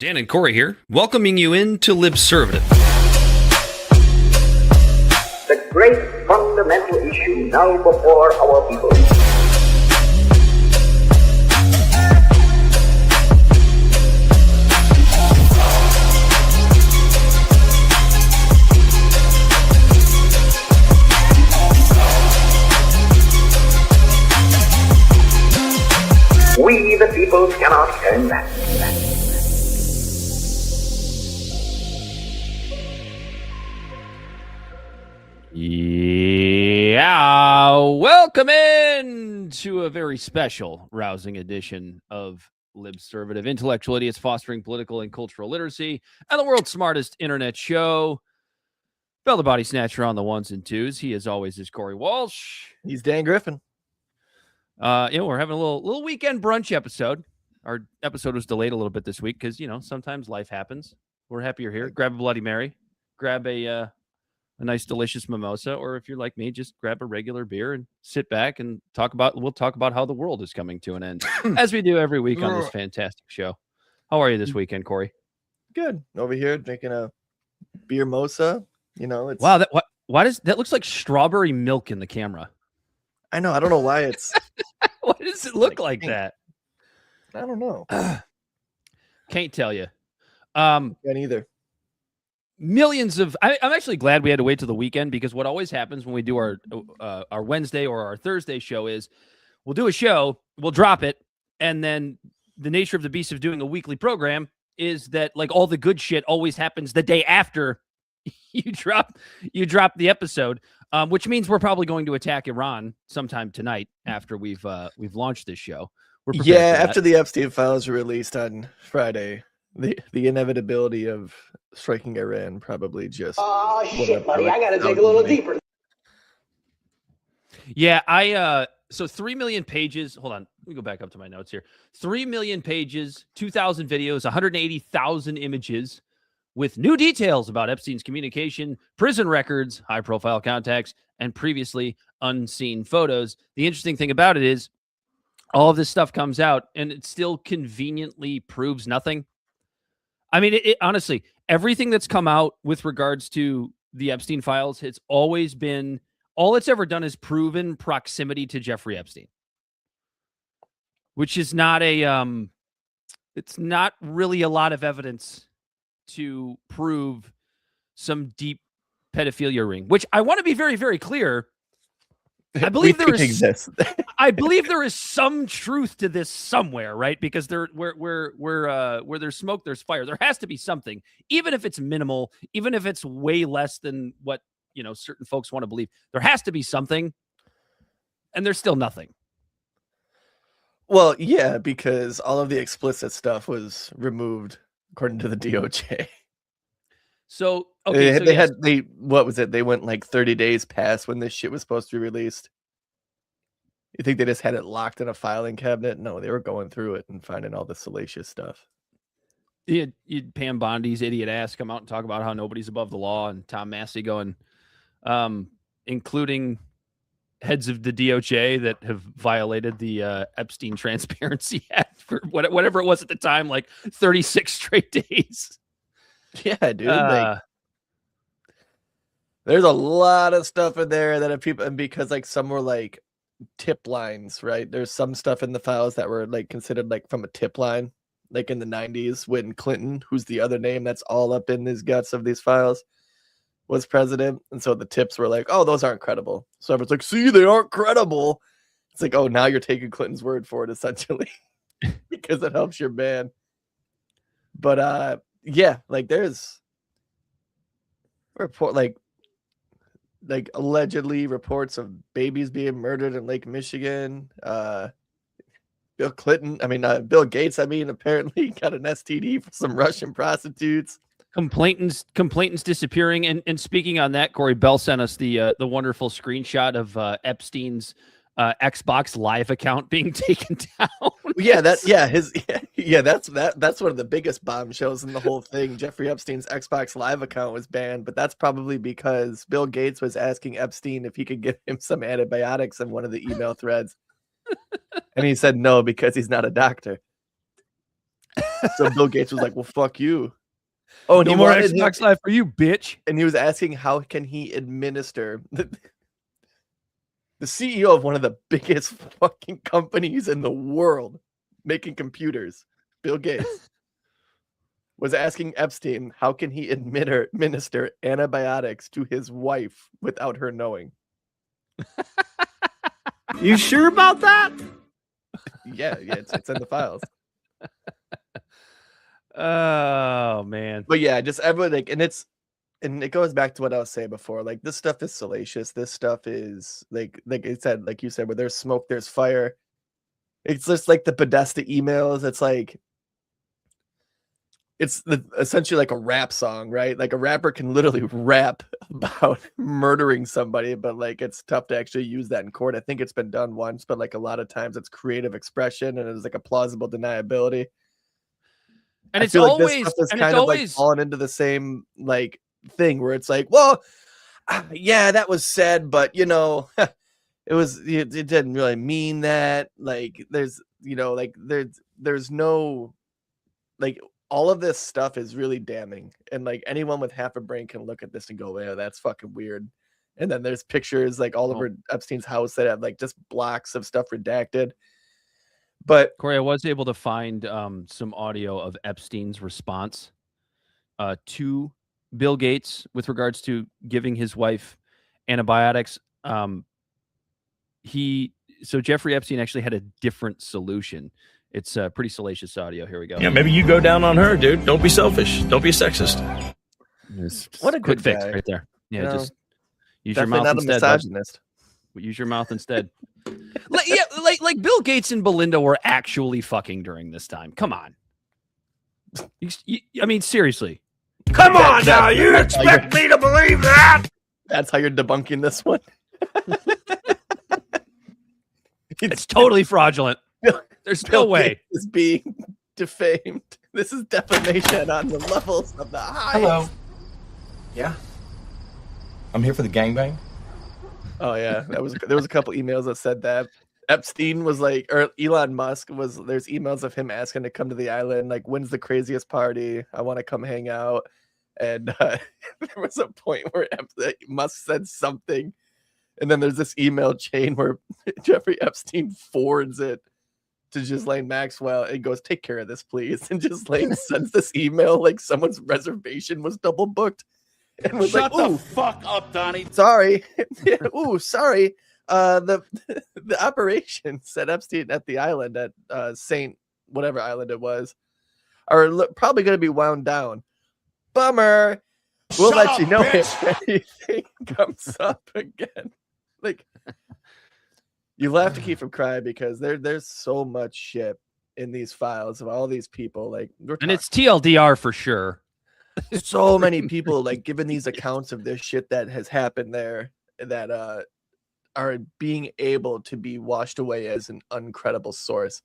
Dan and Corey here, welcoming you into Libservative. The great fundamental issue now before our people. We, the people, cannot turn back. Yeah, welcome in to a very special, rousing edition of Libservative, intellectual idiots fostering political and cultural literacy, and the world's smartest internet show. Bell the Bodysnatcher on the ones and twos. He, as always, is Corey Walsh. He's Dan Griffin. We're having a little weekend brunch episode. Our episode was delayed a little bit this week because, sometimes life happens. We're happy you're here. Grab a Bloody Mary. Grab a nice, delicious mimosa. Or if you're like me, just grab a regular beer and sit back and we'll talk about how the world is coming to an end, as we do every week on this fantastic show. How are you this weekend, Corey? Good. Over here drinking a beer mosa. It's Wow, why does that looks like strawberry milk in the camera? I know. I don't know why it's. Why does it look like that? I don't know. Can't tell you. Can't either. Millions of. I'm actually glad we had to wait till the weekend, because what always happens when we do our Wednesday or our Thursday show is we'll do a show, we'll drop it, and then the nature of the beast of doing a weekly program is that like all the good shit always happens the day after you drop the episode. Which means we're probably going to attack Iran sometime tonight after we've launched this show. After the Epstein files were released on Friday, the inevitability of striking Iran probably just. Oh shit, buddy! I gotta dig a little deeper. Yeah, so 3 million pages. Hold on, let me go back up to my notes here. 3 million pages, 2,000 videos, 180,000 images, with new details about Epstein's communication, prison records, high-profile contacts, and previously unseen photos. The interesting thing about it is all of this stuff comes out, and it still conveniently proves nothing. I mean, honestly, everything that's come out with regards to the Epstein files, it's always been, all it's ever done is proven proximity to Jeffrey Epstein, which is not it's not really a lot of evidence to prove some deep pedophilia ring, which I want to be very, very clear. I believe there is some truth to this somewhere, right? Because where there's smoke, there's fire. There has to be something, even if it's minimal, even if it's way less than what certain folks want to believe. There has to be something, and there's still nothing. Well, yeah, because all of the explicit stuff was removed according to the DOJ. So what was it? They went like 30 days past when this shit was supposed to be released. You think they just had it locked in a filing cabinet? No, they were going through it and finding all the salacious stuff. You'd Pam Bondi's idiot ass come out and talk about how nobody's above the law, and Tom Massey going, including heads of the DOJ that have violated the Epstein Transparency Act for whatever it was at the time, like 36 straight days. Yeah, dude. There's a lot of stuff in there that have people, and because like some were like tip lines, right? There's some stuff in the files that were like considered like from a tip line, like in the 90s when Clinton, who's the other name that's all up in these guts of these files, was president. And so the tips were like, oh, those aren't credible. So everyone's like, see, they aren't credible. It's like, oh, now you're taking Clinton's word for it, essentially, because it helps your man. But yeah, like there's report like allegedly reports of babies being murdered in Lake Michigan. Bill Gates, apparently got an STD for some Russian prostitutes. Complainants disappearing. And speaking on that, Corey Bell sent us the wonderful screenshot of Epstein's Xbox Live account being taken down. That's one of the biggest bombshells in the whole thing. Jeffrey Epstein's Xbox Live account was banned, but that's probably because Bill Gates was asking Epstein if he could give him some antibiotics in one of the email threads. And he said no, because he's not a doctor. So Bill Gates was like, "Well, fuck you." Oh, and No he more wanted him- Xbox Live for you, bitch. and he was asking how can he administer the CEO of one of the biggest fucking companies in the world making computers, Bill Gates, was asking Epstein how can he administer antibiotics to his wife without her knowing. You sure about that? Yeah, it's in the files. Oh man. But yeah, just everyone like, and it goes back to what I was saying before. Like this stuff is salacious. This stuff is like I said, like you said, where there's smoke, there's fire. It's just like the Podesta emails. It's like essentially like a rap song, right? Like a rapper can literally rap about murdering somebody, but like it's tough to actually use that in court. I think it's been done once, but like a lot of times it's creative expression and it's like a plausible deniability. And I it's feel like always this stuff is and kind it's of like always falling into the same like thing where it's like, well, yeah, that was said, but you know, it didn't really mean that. Like there's like there's no like all of this stuff is really damning, and like anyone with half a brain can look at this and go, yeah, that's fucking weird. And then there's pictures like all over Epstein's house that have like just blocks of stuff redacted. But Corey, I was able to find some audio of Epstein's response to Bill Gates with regards to giving his wife antibiotics. Jeffrey Epstein actually had a different solution. It's pretty salacious audio. Here we go. Yeah, maybe you go down on her, dude. Don't be selfish. Don't be a sexist. What a quick good fix guy. right there. Yeah, You know, just use your definitely mouth not a instead. bud. misogynist. Use your mouth instead. like Bill Gates and Belinda were actually fucking during this time. Come on. I mean, seriously. Come on now. You expect me to believe that? That's how you're debunking this one. It's totally fraudulent. There's no way. Is being defamed. This is defamation on the levels of the highest. Hello. Yeah. I'm here for the gangbang. Oh yeah, there was a couple emails that said that Epstein was like, or Elon Musk was. There's emails of him asking to come to the island. Like, when's the craziest party? I want to come hang out. And there was a point where Musk said something, and then there's this email chain where Jeffrey Epstein forwards it to Ghislaine Maxwell and goes, "Take care of this, please." And Ghislaine sends this email like someone's reservation was double booked. And was Shut like, the fuck up, Donnie. sorry. Ooh, sorry. The operation said Epstein at the island at Saint whatever island it was are probably going to be wound down. Bummer. We'll Shut let you up, know bitch. if anything comes up again. Like you have to keep from crying because there's so much shit in these files of all these people. Like And it's TLDR for sure. so many people like giving these accounts of this shit that has happened there that are being able to be washed away as an uncredible source.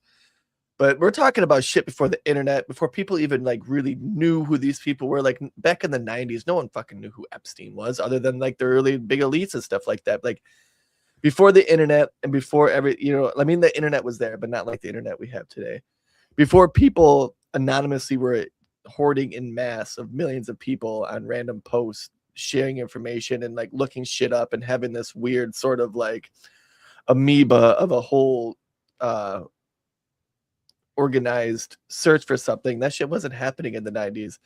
But we're talking about shit before the internet, before people even like really knew who these people were. Like back in the 90s, no one fucking knew who Epstein was other than like the early big elites and stuff like that. Like before the internet and before I mean, the internet was there, but not like the internet we have today. Before people anonymously were hoarding in mass of millions of people on random posts, sharing information and like looking shit up and having this weird sort of like amoeba of a whole organized search for something. That shit wasn't happening in the 90s.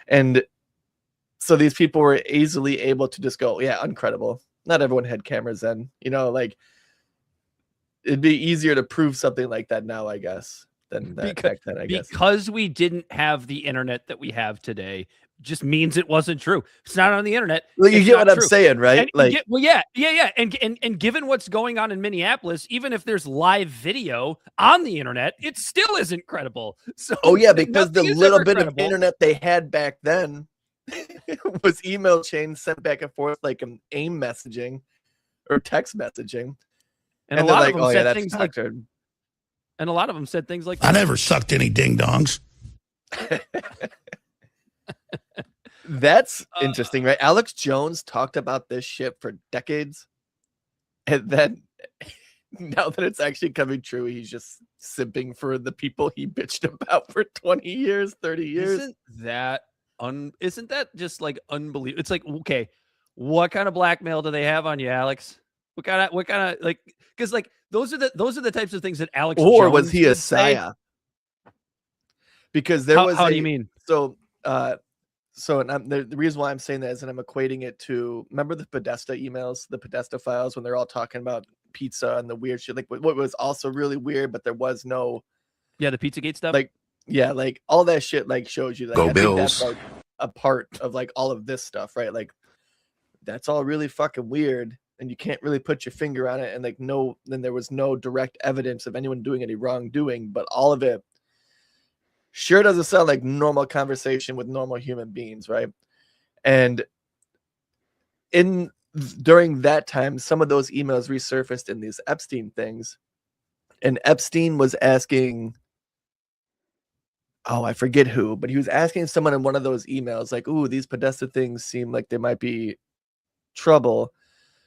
And so these people were easily able to just go, yeah, uncredible. Not everyone had cameras then, like it'd be easier to prove something like that now, I guess, than that back then, I guess. Because we didn't have the internet that we have today just means it wasn't true. It's not on the internet. Well, you it's get what not I'm saying, right? And, like, yeah. And given what's going on in Minneapolis, even if there's live video on the internet, it still isn't credible. So oh yeah, because the nothing is little ever bit credible. of internet they had back then was email chains sent back and forth, like AIM messaging or text messaging. And a they're lot like, of them oh yeah, said that's things like, doctored. and a lot of them said things like, I never sucked any ding dongs. That's interesting, right? Alex Jones talked about this shit for decades, and then now that it's actually coming true, he's just simping for the people he bitched about for 20 years, 30 years. Isn't that just like unbelievable? It's like, okay, what kind of blackmail do they have on you, Alex? What kind of like, because like those are the types of things that Alex Or Jones was he a would say. Saya? Because there was How do you mean? So and the reason why I'm saying that is that I'm equating it to, remember the Podesta emails, the Podesta files, when they're all talking about pizza and the weird shit, like what was also really weird, but there was no, Yeah, the Pizzagate stuff. like, yeah, like all that shit like shows you, like, Go I think that's Bills. like a part of like all of this stuff, right? Like that's all really fucking weird, and you can't really put your finger on it, and like then there was no direct evidence of anyone doing any wrongdoing, but all of it sure doesn't sound like normal conversation with normal human beings, right? And during that time, some of those emails resurfaced in these Epstein things, and Epstein was asking, I forget who, but he was asking someone in one of those emails, like, "Ooh, these Podesta things seem like they might be trouble.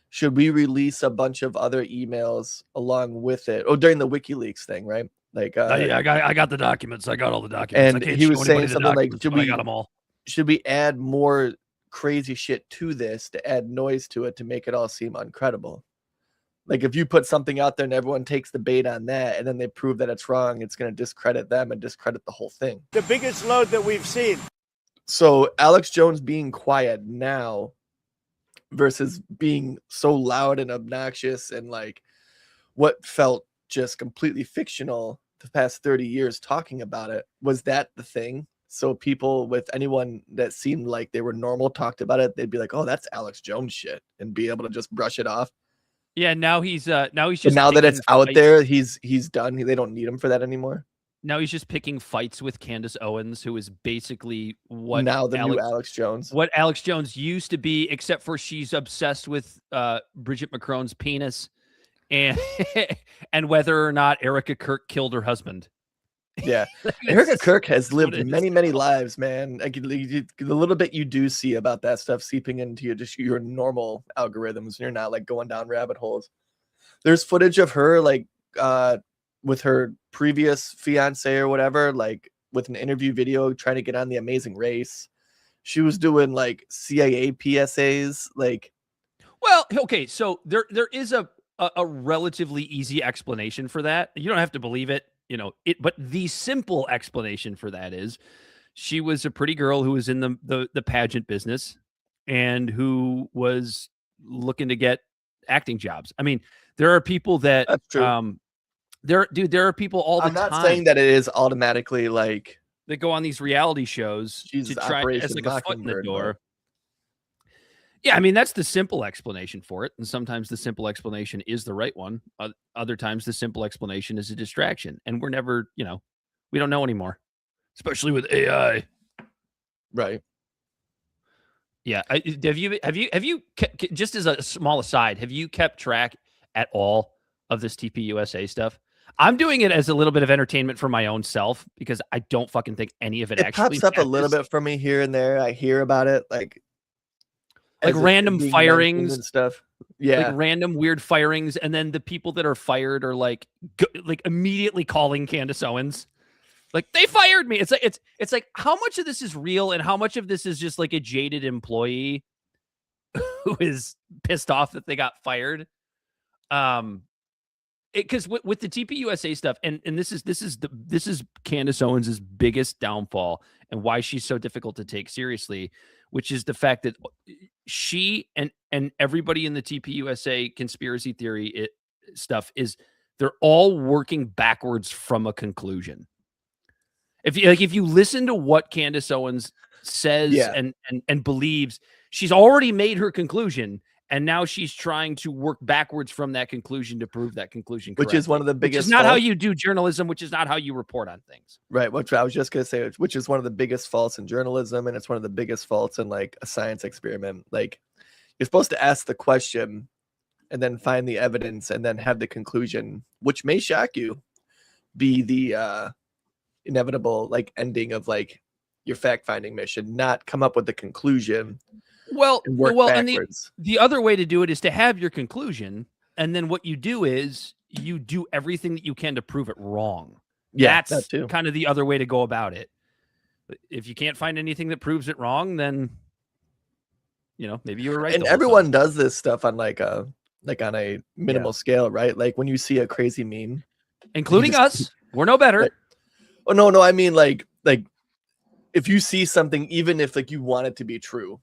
Should we release a bunch of other emails along with it?" Oh, during the WikiLeaks thing, right? Like, I got the documents. I got all the documents. and I can't he show was saying anybody the something like, documents, but I got them all. should we add more crazy shit to this to add noise to it to make it all seem uncredible? Like if you put something out there and everyone takes the bait on that and then they prove that it's wrong, it's going to discredit them and discredit the whole thing. The biggest load that we've seen. So Alex Jones being quiet now versus being so loud and obnoxious and like what felt just completely fictional the past 30 years talking about it, was that the thing? So people, with anyone that seemed like they were normal talked about it, they'd be like, "Oh, that's Alex Jones shit," and be able to just brush it off. Yeah, now he's just. But now that it's picking out fights. there, he's done. They don't need him for that anymore. Now he's just picking fights with Candace Owens, who is basically what Now the new Alex Jones. What Alex Jones used to be, except for she's obsessed with Bridget Macron's penis and and whether or not Erica Kirk killed her husband. Yeah, Erica Kirk has lived many lives, man. Like the little bit you do see about that stuff seeping into your normal algorithms, and you're not like going down rabbit holes. There's footage of her like with her previous fiance or whatever, like with an interview video trying to get on The Amazing Race. She was doing like CIA PSAs, like. Well, okay, so there is a relatively easy explanation for that. You don't have to believe it. But the simple explanation for that is she was a pretty girl who was in the pageant business and who was looking to get acting jobs. I mean, there are people that That's true. There are people all the time. I'm not saying that it is automatically like that go on these reality shows Jesus, to try as like a foot in the door. But... Yeah, I mean, that's the simple explanation for it. And sometimes the simple explanation is the right one. Other times the simple explanation is a distraction. And we're never, we don't know anymore, especially with AI. Right. Yeah. Have you just as a small aside, have you kept track at all of this TPUSA stuff? I'm doing it as a little bit of entertainment for my own self because I don't fucking think any of it actually pops up a little bit for me here and there. I hear about it like random firings and stuff. Yeah, like random weird firings, and then the people that are fired are like immediately calling Candace Owens, like they fired me. It's like how much of this is real and how much of this is just like a jaded employee who is pissed off that they got fired. Because with the TPUSA stuff, and this is Candace Owens' biggest downfall and why she's so difficult to take seriously, which is the fact that she and everybody in the TPUSA conspiracy theory stuff is they're all working backwards from a conclusion. If you listen to what Candace Owens says and believes, she's already made her conclusion. And now she's trying to work backwards from that conclusion to prove that conclusion correctly. Which is one of the biggest. Which is not how you do journalism, which is not how you report on things. Right. Which I was just going to say, which is one of the biggest faults in journalism. And it's one of the biggest faults in like a science experiment. Like you're supposed to ask the question and then find the evidence and then have the conclusion, which may shock you, be the inevitable like ending of like your fact-finding mission, not come up with the conclusion. Well, and and the other way to do it is to have your conclusion, and then what you do is you do everything that you can to prove it wrong. Yeah, That's that too. kind of the other way to go about it. If you can't find anything that proves it wrong, then maybe you were right. And everyone does this stuff on like on a minimal scale, right? Like when you see a crazy meme, including us, we're no better. Like, oh no, I mean like if you see something, even if like you want it to be true,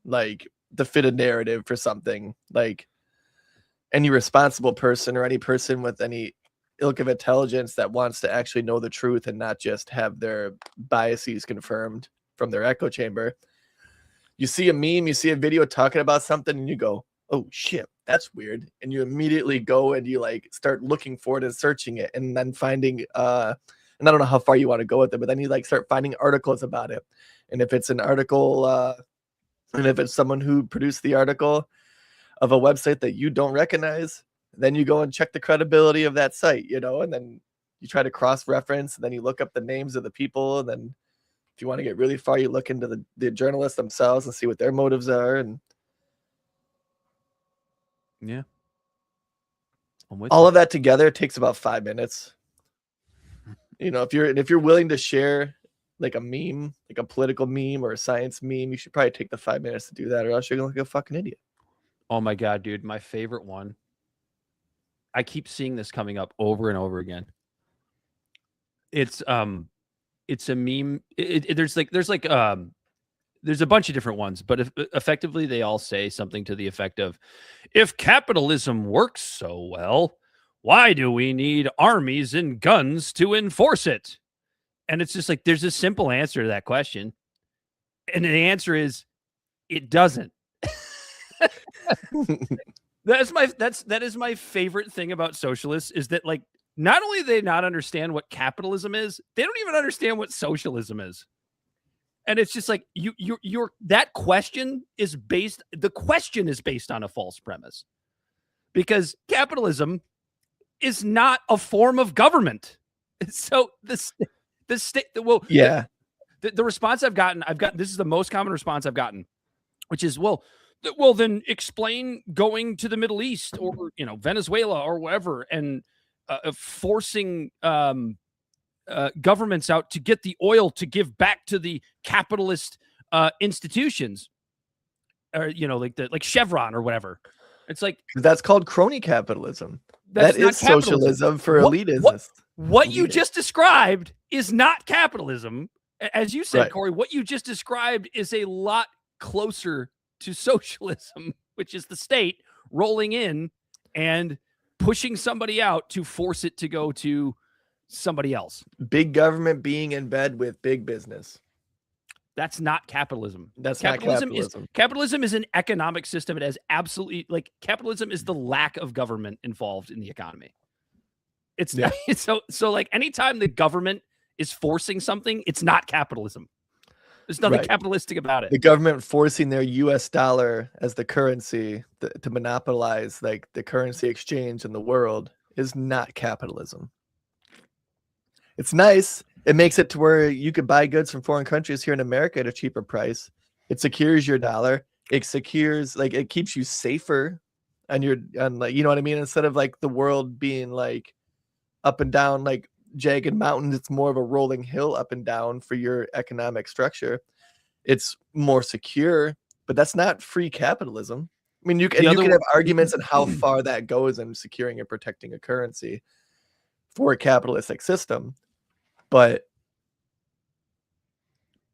like to fit a narrative for something, like any responsible person or any person with any ilk of intelligence that wants to actually know the truth and not just have their biases confirmed from their echo chamber. You see a meme, you see a video talking about something, and you go, oh shit, that's weird. And you immediately go and you like start looking for it and searching it, and then finding and I don't know how far you want to go with it, but then you like start finding articles about it. And if it's an article, and if it's someone who produced the article of a website that you don't recognize, then you go and check the credibility of that site, and then you try to cross-reference, and then you look up the names of the people, and then if you want to get really far, you look into the journalists themselves and see what their motives are. And yeah, all of that together takes about 5 minutes. If you're willing to share like a meme, like a political meme or a science meme, you should probably take the 5 minutes to do that, or else you're gonna look like a fucking idiot. Oh my God, dude. My favorite one. I keep seeing this coming up over and over again. It's a meme. There's a bunch of different ones, but effectively they all say something to the effect of, if capitalism works so well, why do we need armies and guns to enforce it? And it's just like, there's a simple answer to that question. And the answer is, it doesn't. That is my favorite thing about socialists, is that like, not only do they not understand what capitalism is, they don't even understand what socialism is. And it's just like, that question is based on a false premise, because capitalism is not a form of government. So the state, well, yeah, the response I've gotten, this is the most common response I've gotten, which is, well, then explain going to the Middle East or, Venezuela or wherever, and forcing governments out to get the oil to give back to the capitalist institutions, or, like Chevron or whatever. It's like, that's called crony capitalism. That is socialism for elitists. What you just described is not capitalism. As you said, right. Corey, what you just described is a lot closer to socialism, which is the state rolling in and pushing somebody out to force it to go to somebody else. Big government being in bed with big business. That's not capitalism. That's capitalism. Not capitalism. Capitalism is an economic system. It has absolutely, like, capitalism is the lack of government involved in the economy. It's not, so like anytime the government is forcing something, it's not capitalism. There's nothing capitalistic about it. The government forcing their US dollar as the currency to monopolize like the currency exchange in the world is not capitalism. It's nice. It makes it to where you could buy goods from foreign countries here in America at a cheaper price. It secures your dollar. It secures, like, it keeps you safer, and like, you know what I mean? Instead of like the world being like up and down, like jagged mountains, it's more of a rolling hill up and down for your economic structure. It's more secure, but that's not free capitalism. I mean, you can have arguments on how far that goes in securing and protecting a currency for a capitalistic system, but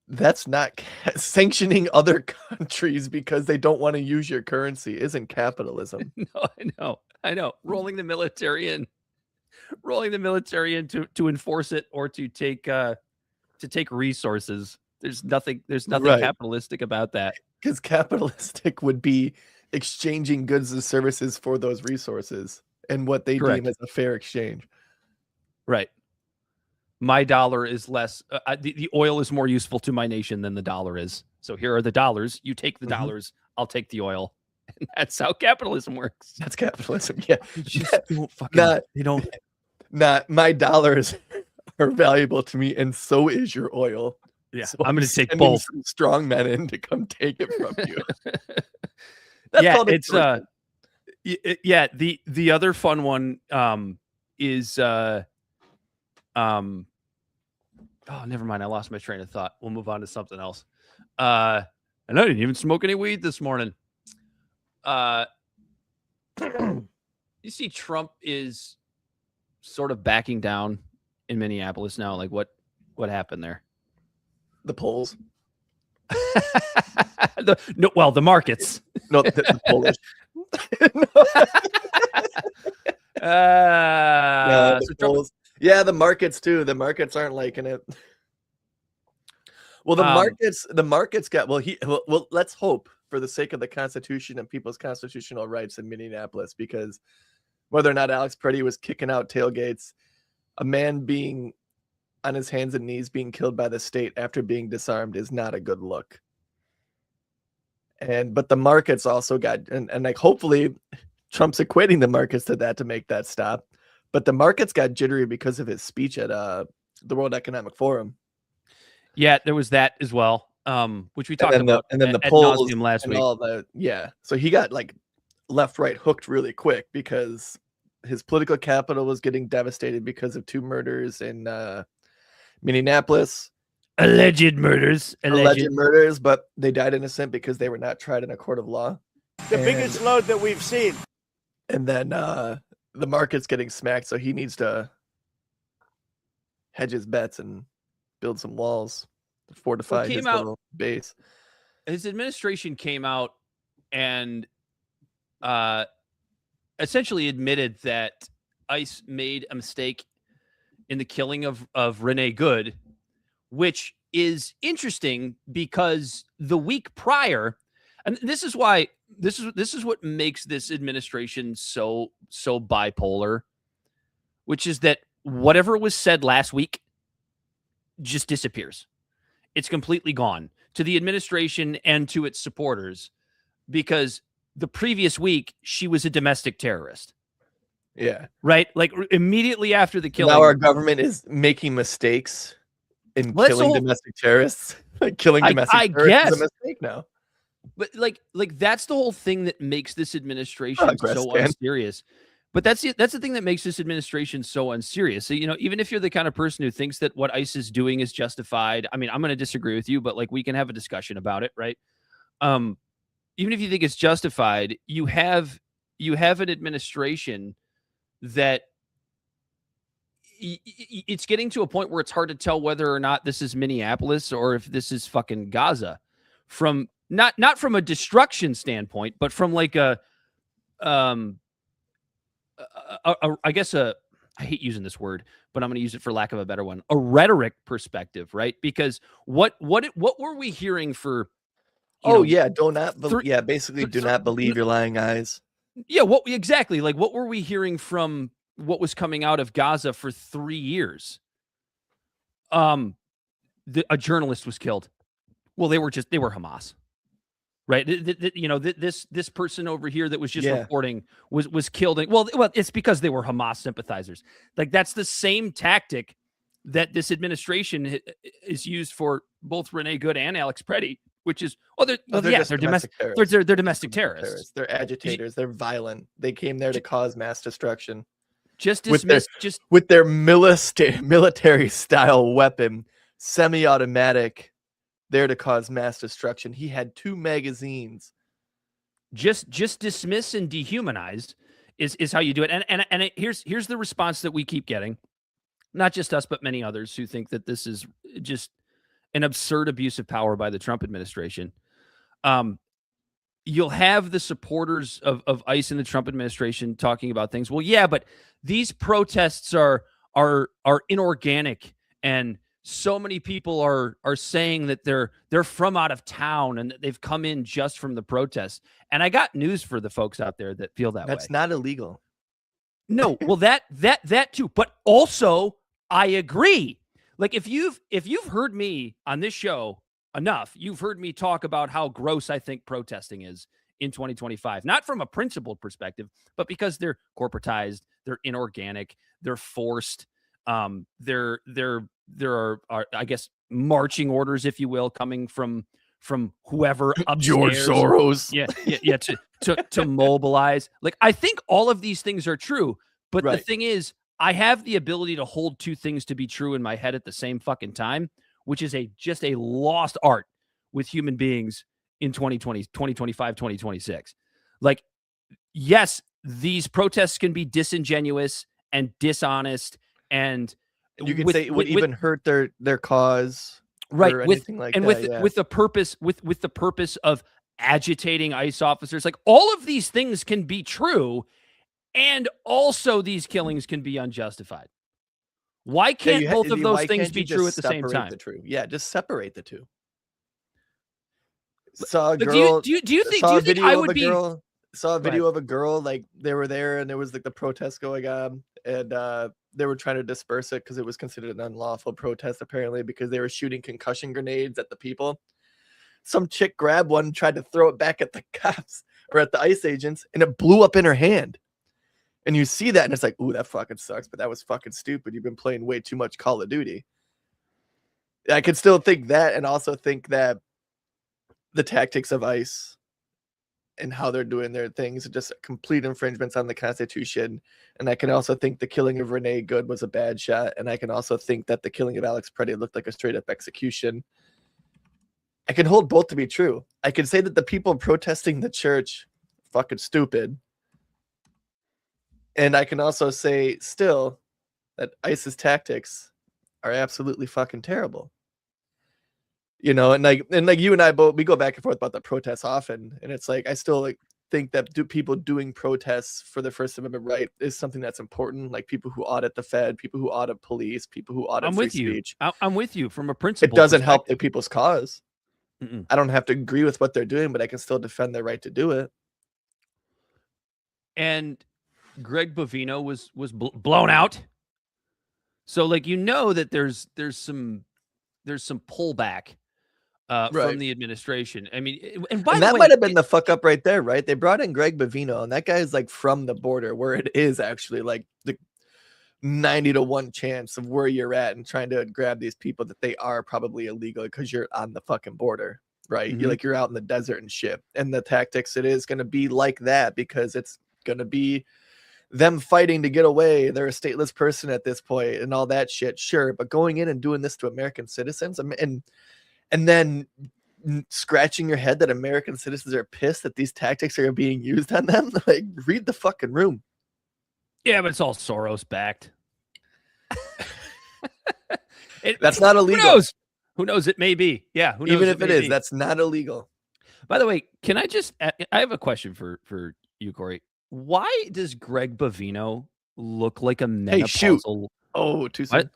that's not sanctioning other countries because they don't want to use your currency isn't capitalism. No, I know. Rolling the military in to enforce it or to take resources. There's nothing capitalistic about that. Because capitalistic would be exchanging goods and services for those resources and what they deem as a fair exchange. Right. My dollar is less. The oil is more useful to my nation than the dollar is. So here are the dollars. You take the dollars. I'll take the oil. And that's how capitalism works. That's capitalism. Yeah. They don't. Not my dollars are valuable to me, and so is your oil. Yeah, so I'm going to take both. Some strong men in to come take it from you. Yeah, the other fun one is oh, never mind. I lost my train of thought. We'll move on to something else. And I didn't even smoke any weed this morning. You see, Trump is sort of backing down in Minneapolis now. Like, what happened there? The polls. The markets. No, the Polish. Yeah, the polls. Yeah, the markets too. The markets aren't liking it. Well, the markets got well, let's hope for the sake of the Constitution and people's constitutional rights in Minneapolis, because whether or not Alex Preddy was kicking out tailgates, a man being on his hands and knees being killed by the state after being disarmed is not a good look. But the markets also got, and like hopefully Trump's equating the markets to that to make that stop. But the markets got jittery because of his speech at the World Economic Forum. Yeah, there was that as well, which we talked about. And then the polls last week. So he got like left, right hooked really quick because his political capital was getting devastated because of 2 murders in Minneapolis. Alleged murders, but they died innocent because they were not tried in a court of law. The biggest load that we've seen. And then the market's getting smacked, so he needs to hedge his bets and build some walls to fortify his little base. His administration came out and essentially admitted that ICE made a mistake in the killing of Renee Good, which is interesting because the week prior, and this is why this is what makes this administration so bipolar, which is that whatever was said last week just disappears. It's completely gone to the administration and to its supporters, because the previous week she was a domestic terrorist. Yeah. Right? Like immediately after the killing. Now our government is making mistakes in killing domestic terrorists. Like killing domestic terrorists is a mistake now. But like that's the whole thing that makes this administration so unserious. But that's the thing that makes this administration so unserious. So, even if you're the kind of person who thinks that what ICE is doing is justified, I mean, I'm going to disagree with you, but like we can have a discussion about it, right? Even if you think it's justified, you have an administration that it's getting to a point where it's hard to tell whether or not this is Minneapolis or if this is fucking Gaza, from not from a destruction standpoint, but from like I guess I hate using this word, but I'm going to use it for lack of a better one, a rhetoric perspective, right? Because what were we hearing for? Basically, do not believe your lying eyes. Yeah, exactly? Like, what were we hearing from what was coming out of Gaza for 3 years? A journalist was killed. Well, they were Hamas. Right. This person over here that was just reporting was killed. Well, it's because they were Hamas sympathizers. Like, that's the same tactic that this administration is used for both Renee Good and Alex Preddy, which is, they're domestic terrorists. They're domestic terrorists. They're agitators. They're violent. They came there to cause mass destruction. With their military style weapon, semi-automatic, there to cause mass destruction. He had 2 magazines. Just dismiss and dehumanize is how you do it. And here's the response that we keep getting, not just us, but many others who think that this is just an absurd abuse of power by the Trump administration. You'll have the supporters of ICE and the Trump administration talking about things. Well, yeah, but these protests are inorganic, and so many people are saying that they're from out of town and that they've come in just from the protests. And I got news for the folks out there that feel that way. That's not illegal. No, well, that too. But also, I agree. Like, if you've heard me on this show enough, you've heard me talk about how gross I think protesting is in 2025, not from a principled perspective, but because they're corporatized, they're inorganic, they're forced. There are, I guess, marching orders, if you will, coming from from whoever upstairs. George Soros. Yeah, to mobilize. Like, I think all of these things are true, but the Right. thing is, I have the ability to hold two things to be true in my head at the same fucking time, which is just a lost art with human beings in 2020, 2025, 2026. Like, yes, these protests can be disingenuous and dishonest, and You could say it would even hurt their cause, right? or With anything like and that, with the purpose of agitating ICE officers. Like, all of these things can be true, and also these killings can be unjustified. Why can't both of those things be true at the same time? Yeah, just separate the two. Saw a Like, girl. do you think I would be? Saw a video of a girl, like they were there and there was like the protest going on, and they were trying to disperse it because it was considered an unlawful protest apparently, because they were shooting concussion grenades at the people. Some chick grabbed one, tried to throw it back at the cops or at the ICE agents, and it blew up in her hand. And you see that and it's like, ooh, that fucking sucks, but that was fucking stupid. You've been playing way too much Call of Duty. I could still think that, and also think that the tactics of ICE and how they're doing their things are just complete infringements on the Constitution. And I can also think the killing of Renee Good was a bad shot. And I can also think that the killing of Alex Preddy looked like a straight up execution. I can hold both to be true. I can say that the people protesting the church fucking stupid. And I can also say still that ICE's tactics are absolutely fucking terrible. You know, and like you and I both, we go back and forth about the protests often, and it's like I still like think that people doing protests for the First Amendment right is something that's important. Like people who audit the Fed, people who audit police, people who audit free speech. I'm with you from a principle. It doesn't help the people's cause. Mm-mm. I don't have to agree with what they're doing, but I can still defend their right to do it. And Greg Bovino was blown out. So, like, you know that there's some pullback from the administration. I mean, and by the that way, might have been the fuck up right there, right? They brought in Greg Bovino, and that guy is like from the border, where it is actually like the 90-1 chance of where you're at and trying to grab these people that they are probably illegal because you're on the fucking border, right? Mm-hmm. You're out in the desert and shit. And the tactics, it is going to be like that because it's going to be them fighting to get away. They're a stateless person at this point and all that shit. Sure. But going in and doing this to American citizens and then scratching your head that American citizens are pissed that these tactics are being used on them. Like, read the fucking room. Yeah, but it's all Soros backed. That's not illegal. Who knows? It may be. Yeah. Who knows? Even if it is, be. that's not illegal. By the way, can I have a question for you, Corey. Why does Greg Bovino look like a menopausal? Hey, shoot. Oh, too soon.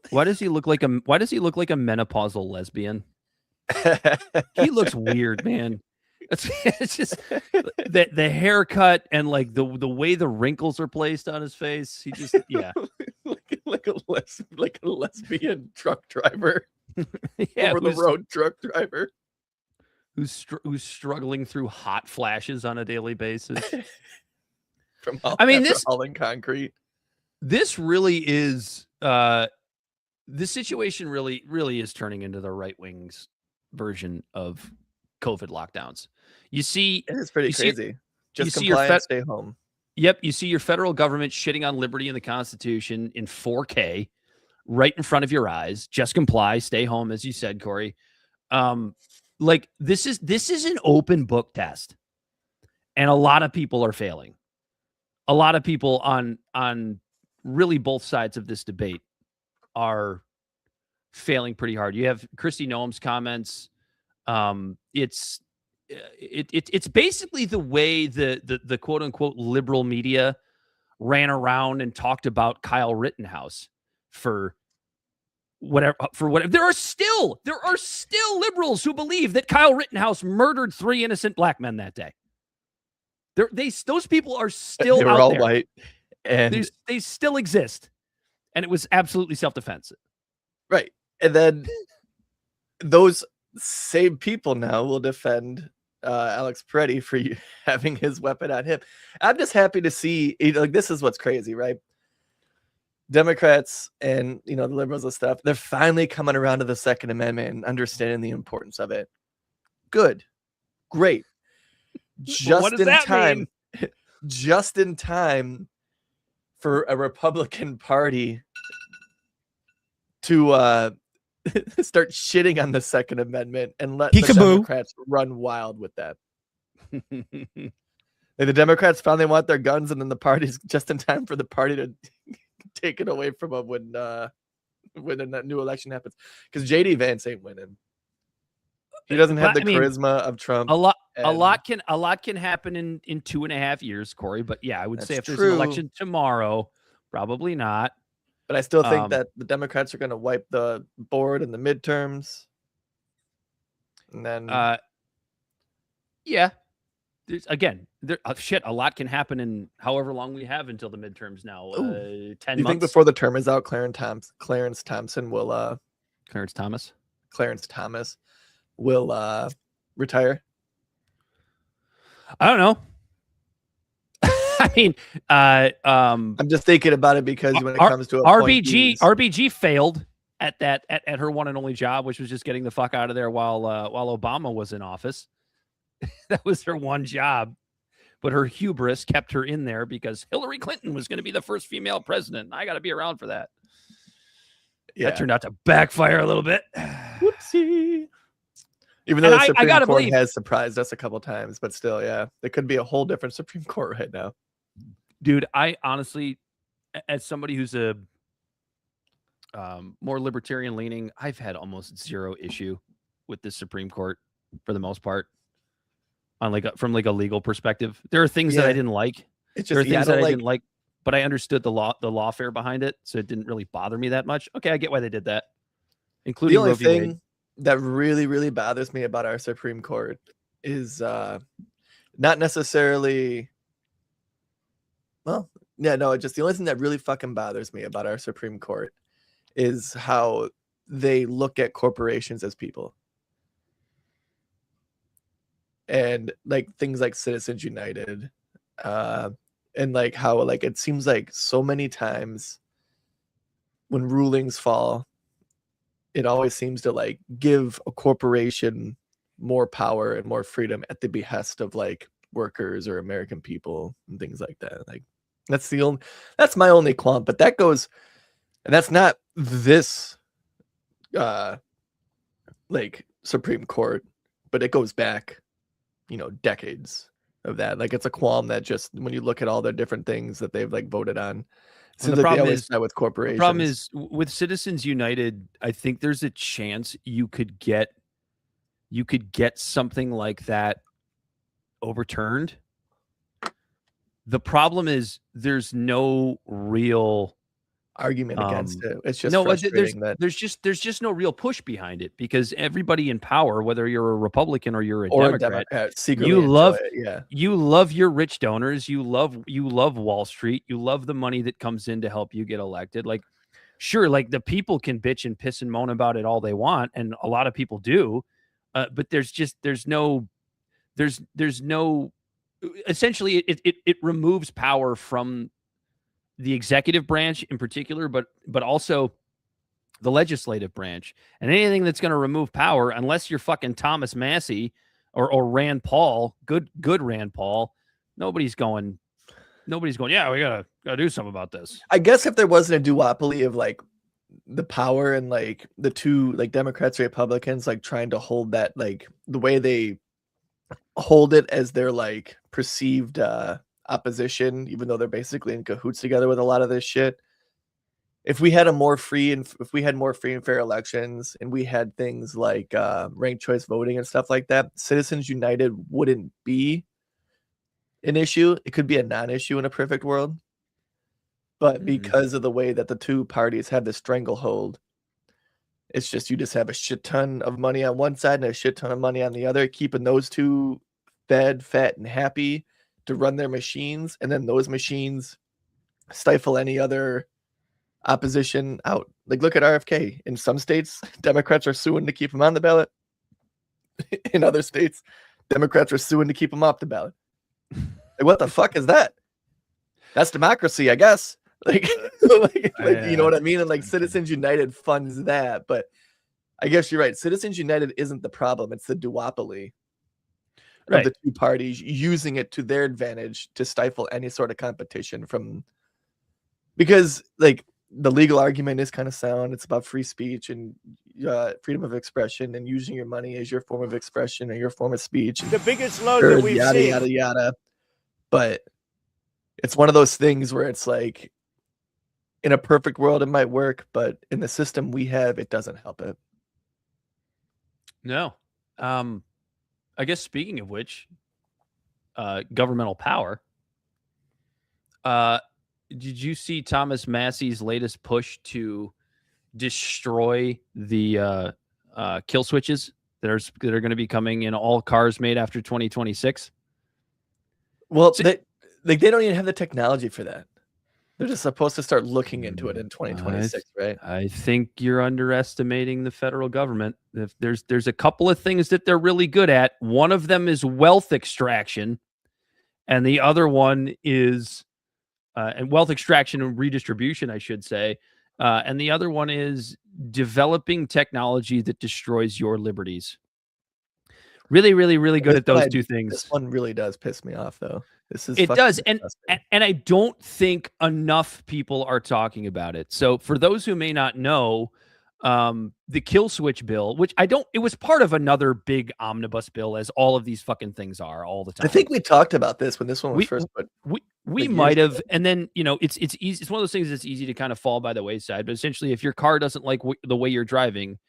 Why does he look like a menopausal lesbian? He looks weird, man. It's just the haircut and like the way the wrinkles are placed on his face. He just like a lesbian truck driver. Yeah, over the road truck driver who's struggling through hot flashes on a daily basis. Hauling concrete. This really is this situation really is turning into the right wing's version of COVID lockdowns. You see, it's pretty crazy. Just comply and stay home. Yep, you see your federal government shitting on liberty and the Constitution in 4K right in front of your eyes. Just comply, stay home, as you said, Corey. Like this is an open book test, and a lot of people are failing. A lot of people on really both sides of this debate are failing pretty hard. You have Kristi Noem's comments. It's basically the way the quote unquote liberal media ran around and talked about Kyle Rittenhouse for whatever. There are still liberals who believe that Kyle Rittenhouse murdered 3 innocent black men that day. Those people are still they were out all there. white, and they still exist, and it was absolutely self-defense. Right, and then those same people now will defend Alex Preddy for having his weapon on him. I'm just happy to see, like, this is what's crazy, right? Democrats and the liberals and stuff, they're finally coming around to the Second Amendment and understanding the importance of it. Good. Great. Well, what does that mean? Just in time for a Republican Party to start shitting on the Second Amendment and let the Democrats run wild with that. Like the Democrats finally want their guns, and then the party's just in time for the party to take it away from them when a new election happens. Because JD Vance ain't winning. He doesn't have the charisma of Trump. A lot can happen in 2.5 years, Corey. But yeah, I would say if there's an election tomorrow, probably not. But I still think that the Democrats are going to wipe the board in the midterms. And then, yeah, there's a lot can happen in however long we have until the midterms now. 10 months. You think before the term is out, Clarence Thomas will retire? I don't know. I mean, I'm just thinking about it because when it comes to RBG failed at her one and only job, which was just getting the fuck out of there while Obama was in office. That was her one job, but her hubris kept her in there because Hillary Clinton was going to be the first female president. I got to be around for that. Yeah. That turned out to backfire a little bit. Whoopsie. Even though the Supreme Court has surprised us a couple times, but still, yeah, there could be a whole different Supreme Court right now. Dude, I honestly, as somebody who's a more libertarian leaning, I've had almost zero issue with this Supreme Court for the most part. On from a legal perspective, there are things that I didn't like. There are things that I didn't like, but I understood the lawfare behind it, so it didn't really bother me that much. Okay, I get why they did that. Including the only thing that really, really bothers me about our Supreme Court is not necessarily. Well, yeah, no, just the only thing that really fucking bothers me about our Supreme Court is how they look at corporations as people. And like things like Citizens United, and like how like it seems like so many times when rulings fall, it always seems to like give a corporation more power and more freedom at the behest of like workers or American people and things like that. Like that's my only qualm, but that goes, and that's not this like Supreme Court, but it goes back, decades of that. Like it's a qualm that just when you look at all the different things that they've like voted on, it seems like they always side with corporations. The problem is with Citizens United, I think there's a chance you could get something like that overturned. The problem is there's no real argument against it. It's just frustrating there's just no real push behind it because everybody in power, whether you're a Republican or you're a Democrat, you love your rich donors, you love Wall Street, you love the money that comes in to help you get elected. Like, sure, like the people can bitch and piss and moan about it all they want, and a lot of people do, but there's no essentially it removes power from the executive branch in particular, but also the legislative branch, and anything that's going to remove power, unless you're fucking Thomas Massey or Rand Paul, good Rand Paul, nobody's going, yeah, we gotta do something about this. I guess if there wasn't a duopoly of like the power and like the two like Democrats or Republicans like trying to hold that, like the way they hold it as their like perceived opposition, even though they're basically in cahoots together with a lot of this shit. If we had more free and fair elections, and we had things like ranked choice voting and stuff like that, Citizens United wouldn't be an issue. It could be a non-issue in a perfect world, but because of the way that the two parties have the stranglehold, it's just you just have a shit ton of money on one side and a shit ton of money on the other, keeping those two fed, fat, and happy to run their machines, and then those machines stifle any other opposition out. Like look at RFK. In some states, Democrats are suing to keep him on the ballot. In other states, Democrats are suing to keep him off the ballot. Like, what the fuck is that? That's democracy, I guess. Like, you know what I mean? And like Citizens United funds that, but I guess you're right. Citizens United isn't the problem. It's the duopoly of the two parties using it to their advantage to stifle any sort of competition from, because like the legal argument is kind of sound. It's about free speech and freedom of expression and using your money as your form of expression or your form of speech. The biggest load that we've yada, seen. yada, yada. But it's one of those things where it's like, in a perfect world, it might work, but in the system we have, it doesn't help it. No. I guess speaking of which, governmental power. Did you see Thomas Massey's latest push to destroy the kill switches that are going to be coming in all cars made after 2026? Well, they don't even have the technology for that. They're just supposed to start looking into it in 2026, right? I think you're underestimating the federal government. If there's a couple of things that they're really good at. One of them is wealth extraction, and the other one is and wealth extraction and redistribution, I should say. And the other one is developing technology that destroys your liberties. Really, really, really good at those two things. This one really does piss me off, though. It does, and I don't think enough people are talking about it. So for those who may not know, the kill switch bill, which it was part of another big omnibus bill, as all of these fucking things are all the time. I think we talked about this when this one was first put. We might have, and then it's easy. It's one of those things that's easy to kind of fall by the wayside. But essentially, if your car doesn't like the way you're driving,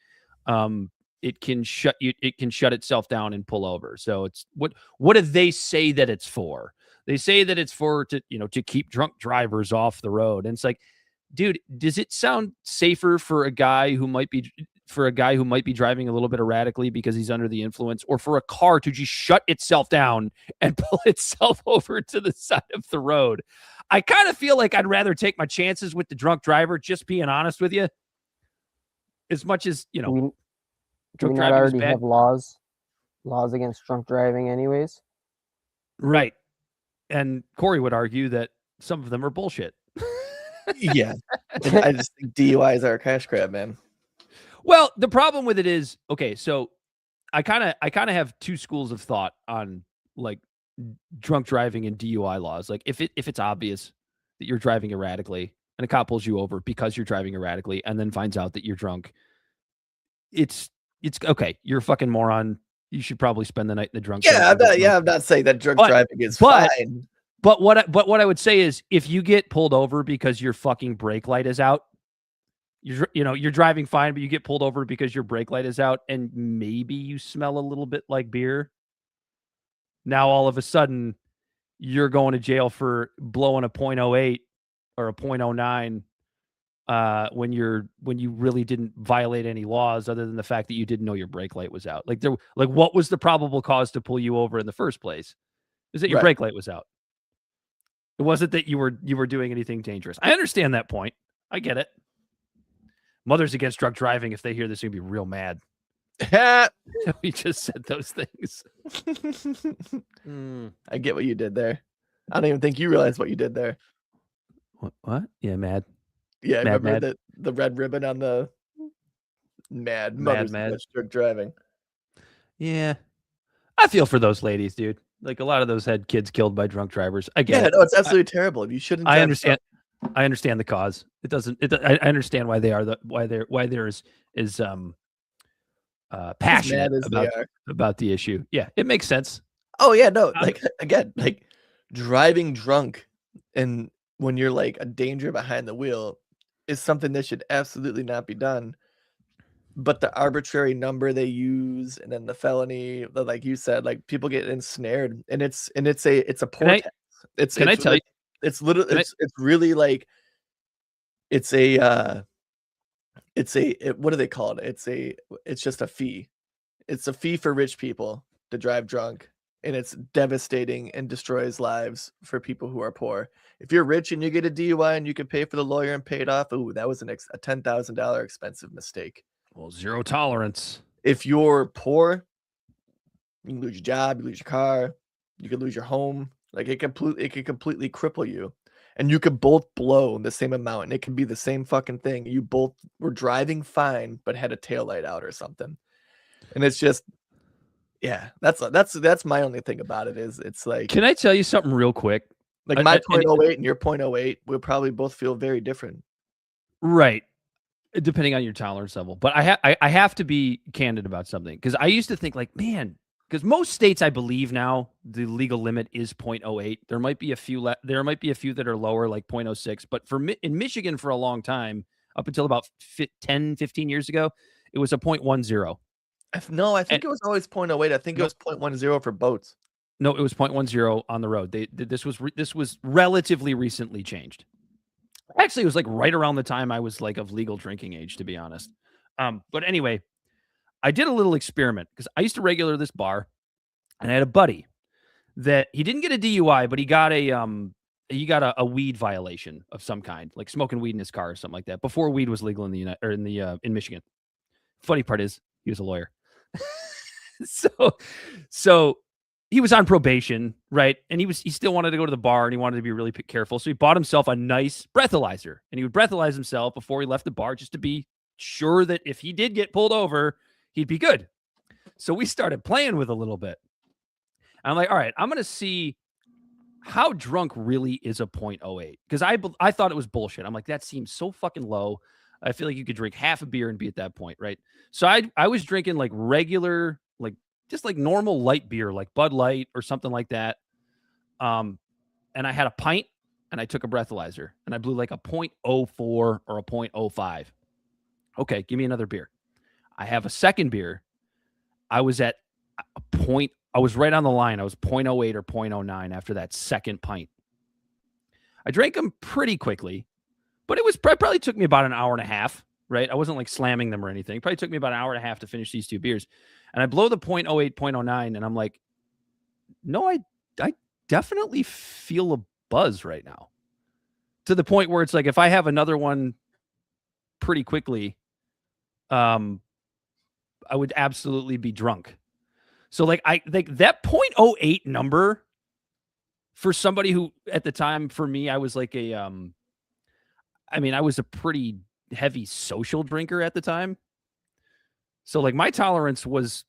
it can shut itself down and pull over. So it's what do they say that it's for? They say that it's to keep drunk drivers off the road. And it's like, dude, does it sound safer for a guy who might be driving a little bit erratically because he's under the influence, or for a car to just shut itself down and pull itself over to the side of the road? I kind of feel like I'd rather take my chances with the drunk driver, just being honest with you. As much as, do drunk we not driving already is bad. have laws against drunk driving anyways? Right. And Corey would argue that some of them are bullshit. Yeah. I just think DUIs are a cash grab, man. Well, the problem with it is, okay, so I kind of have two schools of thought on like drunk driving and DUI laws. Like if it's obvious that you're driving erratically and a cop pulls you over because you're driving erratically and then finds out that you're drunk, it's okay. You're a fucking moron. You should probably spend the night in the drunk. I'm not saying that drunk driving is fine. But what I would say is, if you get pulled over because your fucking brake light is out, you're driving fine, but you get pulled over because your brake light is out, and maybe you smell a little bit like beer. Now all of a sudden, you're going to jail for blowing a 0.08 or a 0.09. When you really didn't violate any laws other than the fact that you didn't know your brake light was out. Like what was the probable cause to pull you over in the first place? Is that your brake light was out? It wasn't that you were doing anything dangerous. I understand that point. I get it. Mothers Against Drunk Driving, if they hear this, they're gonna be real mad. We just said those things. I get what you did there. I don't even think you realize what you did there. What? Yeah, mad. Yeah, I Mad, remember the red ribbon on the mad drunk driving. Yeah. I feel for those ladies, dude. Like a lot of those had kids killed by drunk drivers. I get it. No, it's absolutely terrible. You shouldn't. I understand. I understand the cause. It doesn't. I understand why they are why they're as passionate about the issue. Yeah, it makes sense. Oh yeah, no. Like again, like driving drunk and when you're like a danger behind the wheel is something that should absolutely not be done. But the arbitrary number they use, and then the felony, like you said, like people get ensnared, and it's a poor tax. It's literally it's really like what do they call it? It's just a fee. It's a fee for rich people to drive drunk, and it's devastating and destroys lives for people who are poor. If you're rich and you get a DUI and you can pay for the lawyer and pay it off, that was a $10,000 expensive mistake. Well, zero tolerance. If you're poor, you can lose your job, you lose your car, you could lose your home. Like it could completely cripple you. And you could both blow the same amount, and it can be the same fucking thing. You both were driving fine, but had a taillight out or something. And it's just, Yeah, that's my only thing about it is it's like Can I tell you something real quick? my and- 0.08 and your 0.08 will probably both feel very different. Right. Depending on your tolerance level. But I have to be candid about something because I used to think like, man, because most states, I believe now the legal limit is 0.08. There might be a few that are lower, like 0.06. But in Michigan for a long time, up until about 10, 15 years ago, it was a 0.10. No, I think it was always 0.08. I think it was 0.10 for boats. No, it was 0.10 on the road. This was relatively recently changed. Actually, it was like right around the time I was like of legal drinking age, to be honest. But anyway, I did a little experiment because I used to regular this bar, and I had a buddy that he didn't get a DUI, but he got a weed violation of some kind, like smoking weed in his car or something like that, before weed was legal in Michigan. Funny part is he was a lawyer. So he was on probation, right? And he still wanted to go to the bar and he wanted to be really careful. So he bought himself a nice breathalyzer and he would breathalyze himself before he left the bar just to be sure that if he did get pulled over, he'd be good. So we started playing with a little bit. And I'm like, all right, I'm going to see how drunk really is a 0.08. Because I thought it was bullshit. I'm like, that seems so fucking low. I feel like you could drink half a beer and be at that point, right? So I was drinking like regular, like just like normal light beer, like Bud Light or something like that. And I had a pint and I took a breathalyzer and I blew like a 0.04 or a 0.05. Okay, give me another beer. I have a second beer. I was at a point. I was right on the line. I was 0.08 or 0.09 after that second pint. I drank them pretty quickly, but it probably took me about an hour and a half, right? I wasn't like slamming them or anything. It probably took me about an hour and a half to finish these two beers. And I blow the 0.08, 0.09, and I'm like, no, I definitely feel a buzz right now. To the point where it's like, if I have another one pretty quickly, I would absolutely be drunk. So like that 0.08 number for somebody who at the time for me, I was like I was a pretty heavy social drinker at the time. So like my tolerance was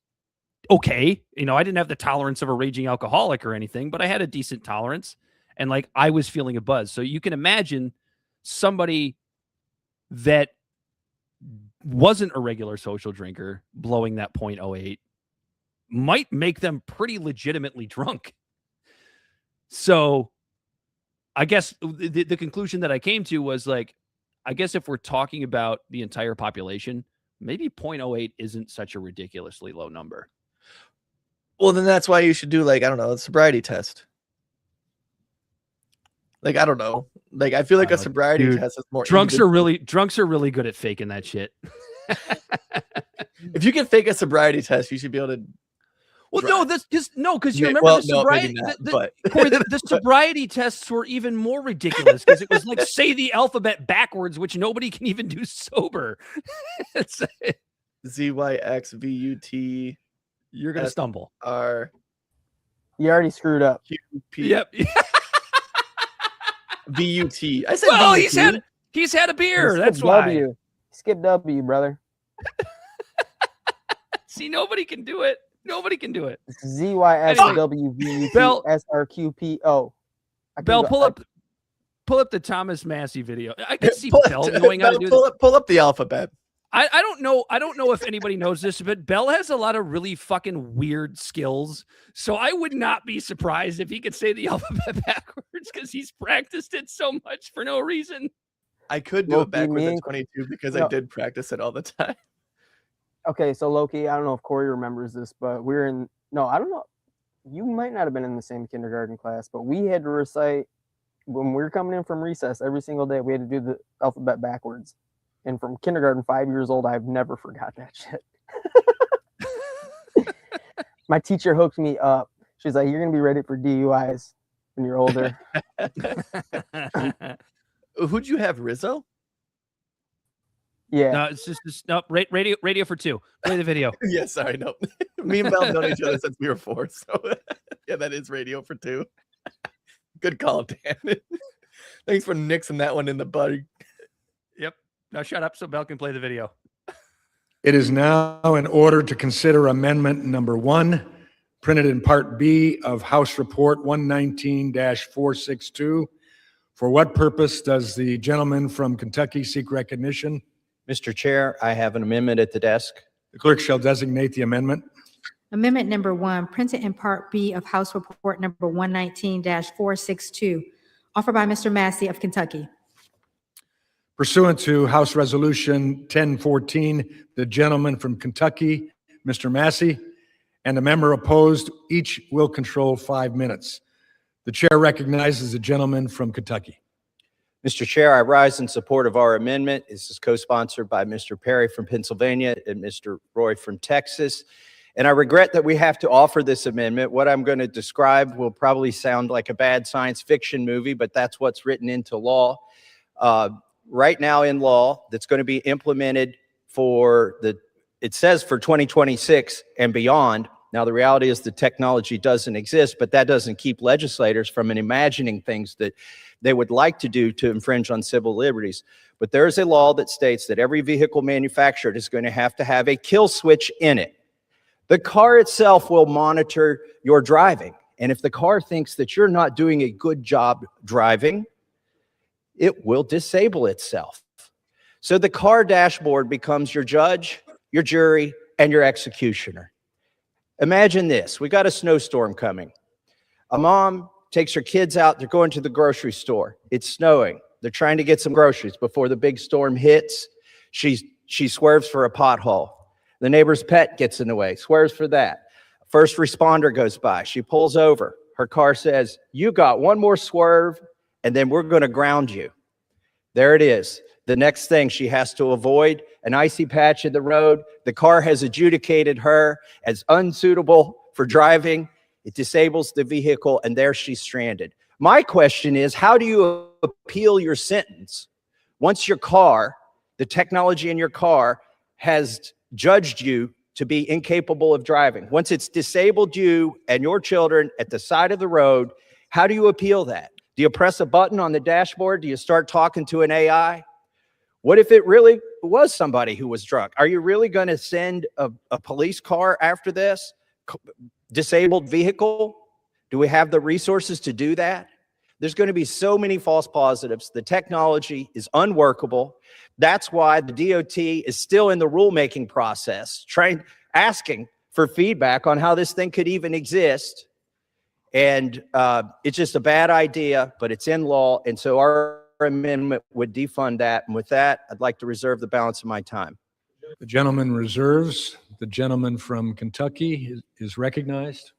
okay. You know, I didn't have the tolerance of a raging alcoholic or anything, but I had a decent tolerance and like I was feeling a buzz. So you can imagine somebody that wasn't a regular social drinker blowing that 0.08 might make them pretty legitimately drunk. So I guess the conclusion that I came to was like, I guess if we're talking about the entire population, maybe 0.08 isn't such a ridiculously low number. Well, then that's why you should do like, I don't know, a sobriety test. Like, I don't know. Like, I feel like a sobriety test is more. Drunks are really good at faking that shit. If you can fake a sobriety test, you should be able to. Well, no, because you remember well, the sobriety. Corey, the sobriety tests were even more ridiculous because it was like say the alphabet backwards, which nobody can even do sober. ZYXVUT. You're gonna stumble. You already screwed up. Yep. VUT. I said. Well, VUT. he's had a beer. That's why. Skip W, brother. See, nobody can do it. Nobody can do it. ZYSWVUTSRQPO. Bell, pull up the Thomas Massey video. I can see Bell knowing how to do this. Pull up the alphabet. I don't know if anybody knows this, but Bell has a lot of really fucking weird skills. So I would not be surprised if he could say the alphabet backwards because he's practiced it so much for no reason. I could do it backwards at 22 because I did practice it all the time. Okay, so Loki, I don't know if Corey remembers this, but I don't know. You might not have been in the same kindergarten class, but we had to recite when we were coming in from recess every single day. We had to do the alphabet backwards. And from kindergarten, 5 years old, I've never forgot that shit. My teacher hooked me up. She's like, "You're gonna be ready for DUIs when you're older." Who'd you have, Rizzo? Yeah. No, it's just no radio for two. Play the video. Yeah, sorry, no. Me and Bell have known each other since we were 4. So yeah, that is radio for 2. Good call, Dan. Thanks for nixing that one in the bud. Yep. Now shut up so Bell can play the video. It is now in order to consider amendment number 1 printed in Part B of House Report 119-462. For what purpose does the gentleman from Kentucky seek recognition? Mr. Chair, I have an amendment at the desk. The clerk shall designate the amendment. Amendment number 1, printed in Part B of House Report number 119-462, offered by Mr. Massey of Kentucky. Pursuant to House Resolution 1014, the gentleman from Kentucky, Mr. Massey, and a member opposed, each will control 5 minutes. The chair recognizes the gentleman from Kentucky. Mr. Chair, I rise in support of our amendment. This is co-sponsored by Mr. Perry from Pennsylvania and Mr. Roy from Texas. And I regret that we have to offer this amendment. What I'm going to describe will probably sound like a bad science fiction movie, but that's what's written into law. Right now in law, that's going to be implemented it says for 2026 and beyond. Now, the reality is the technology doesn't exist, but that doesn't keep legislators from imagining things that they would like to do to infringe on civil liberties. But there is a law that states that every vehicle manufactured is going to have a kill switch in it. The car itself will monitor your driving. And if the car thinks that you're not doing a good job driving, it will disable itself. So the car dashboard becomes your judge, your jury, and your executioner. Imagine this. We got a snowstorm coming. A mom takes her kids out. They're going to the grocery store. It's snowing. They're trying to get some groceries before the big storm hits. She swerves for a pothole. The neighbor's pet gets in the way, swerves for that. First responder goes by. She pulls over. Her car says, "You got one more swerve, and then we're going to ground you." There it is. The next thing, she has to avoid an icy patch in the road. The car has adjudicated her as unsuitable for driving. It disables the vehicle, and there she's stranded. My question is, how do you appeal your sentence once your car, the technology in your car, has judged you to be incapable of driving? Once it's disabled you and your children at the side of the road, how do you appeal that? Do you press a button on the dashboard? Do you start talking to an AI? What if it really was somebody who was drunk? Are you really going to send a police car after this? Disabled vehicle? Do we have the resources to do that? There's going to be so many false positives. The technology is unworkable. That's why the DOT is still in the rulemaking process, asking for feedback on how this thing could even exist. And it's just a bad idea, but it's in law. And so our amendment would defund that. And with that, I'd like to reserve the balance of my time. The gentleman reserves. The gentleman from Kentucky is recognized.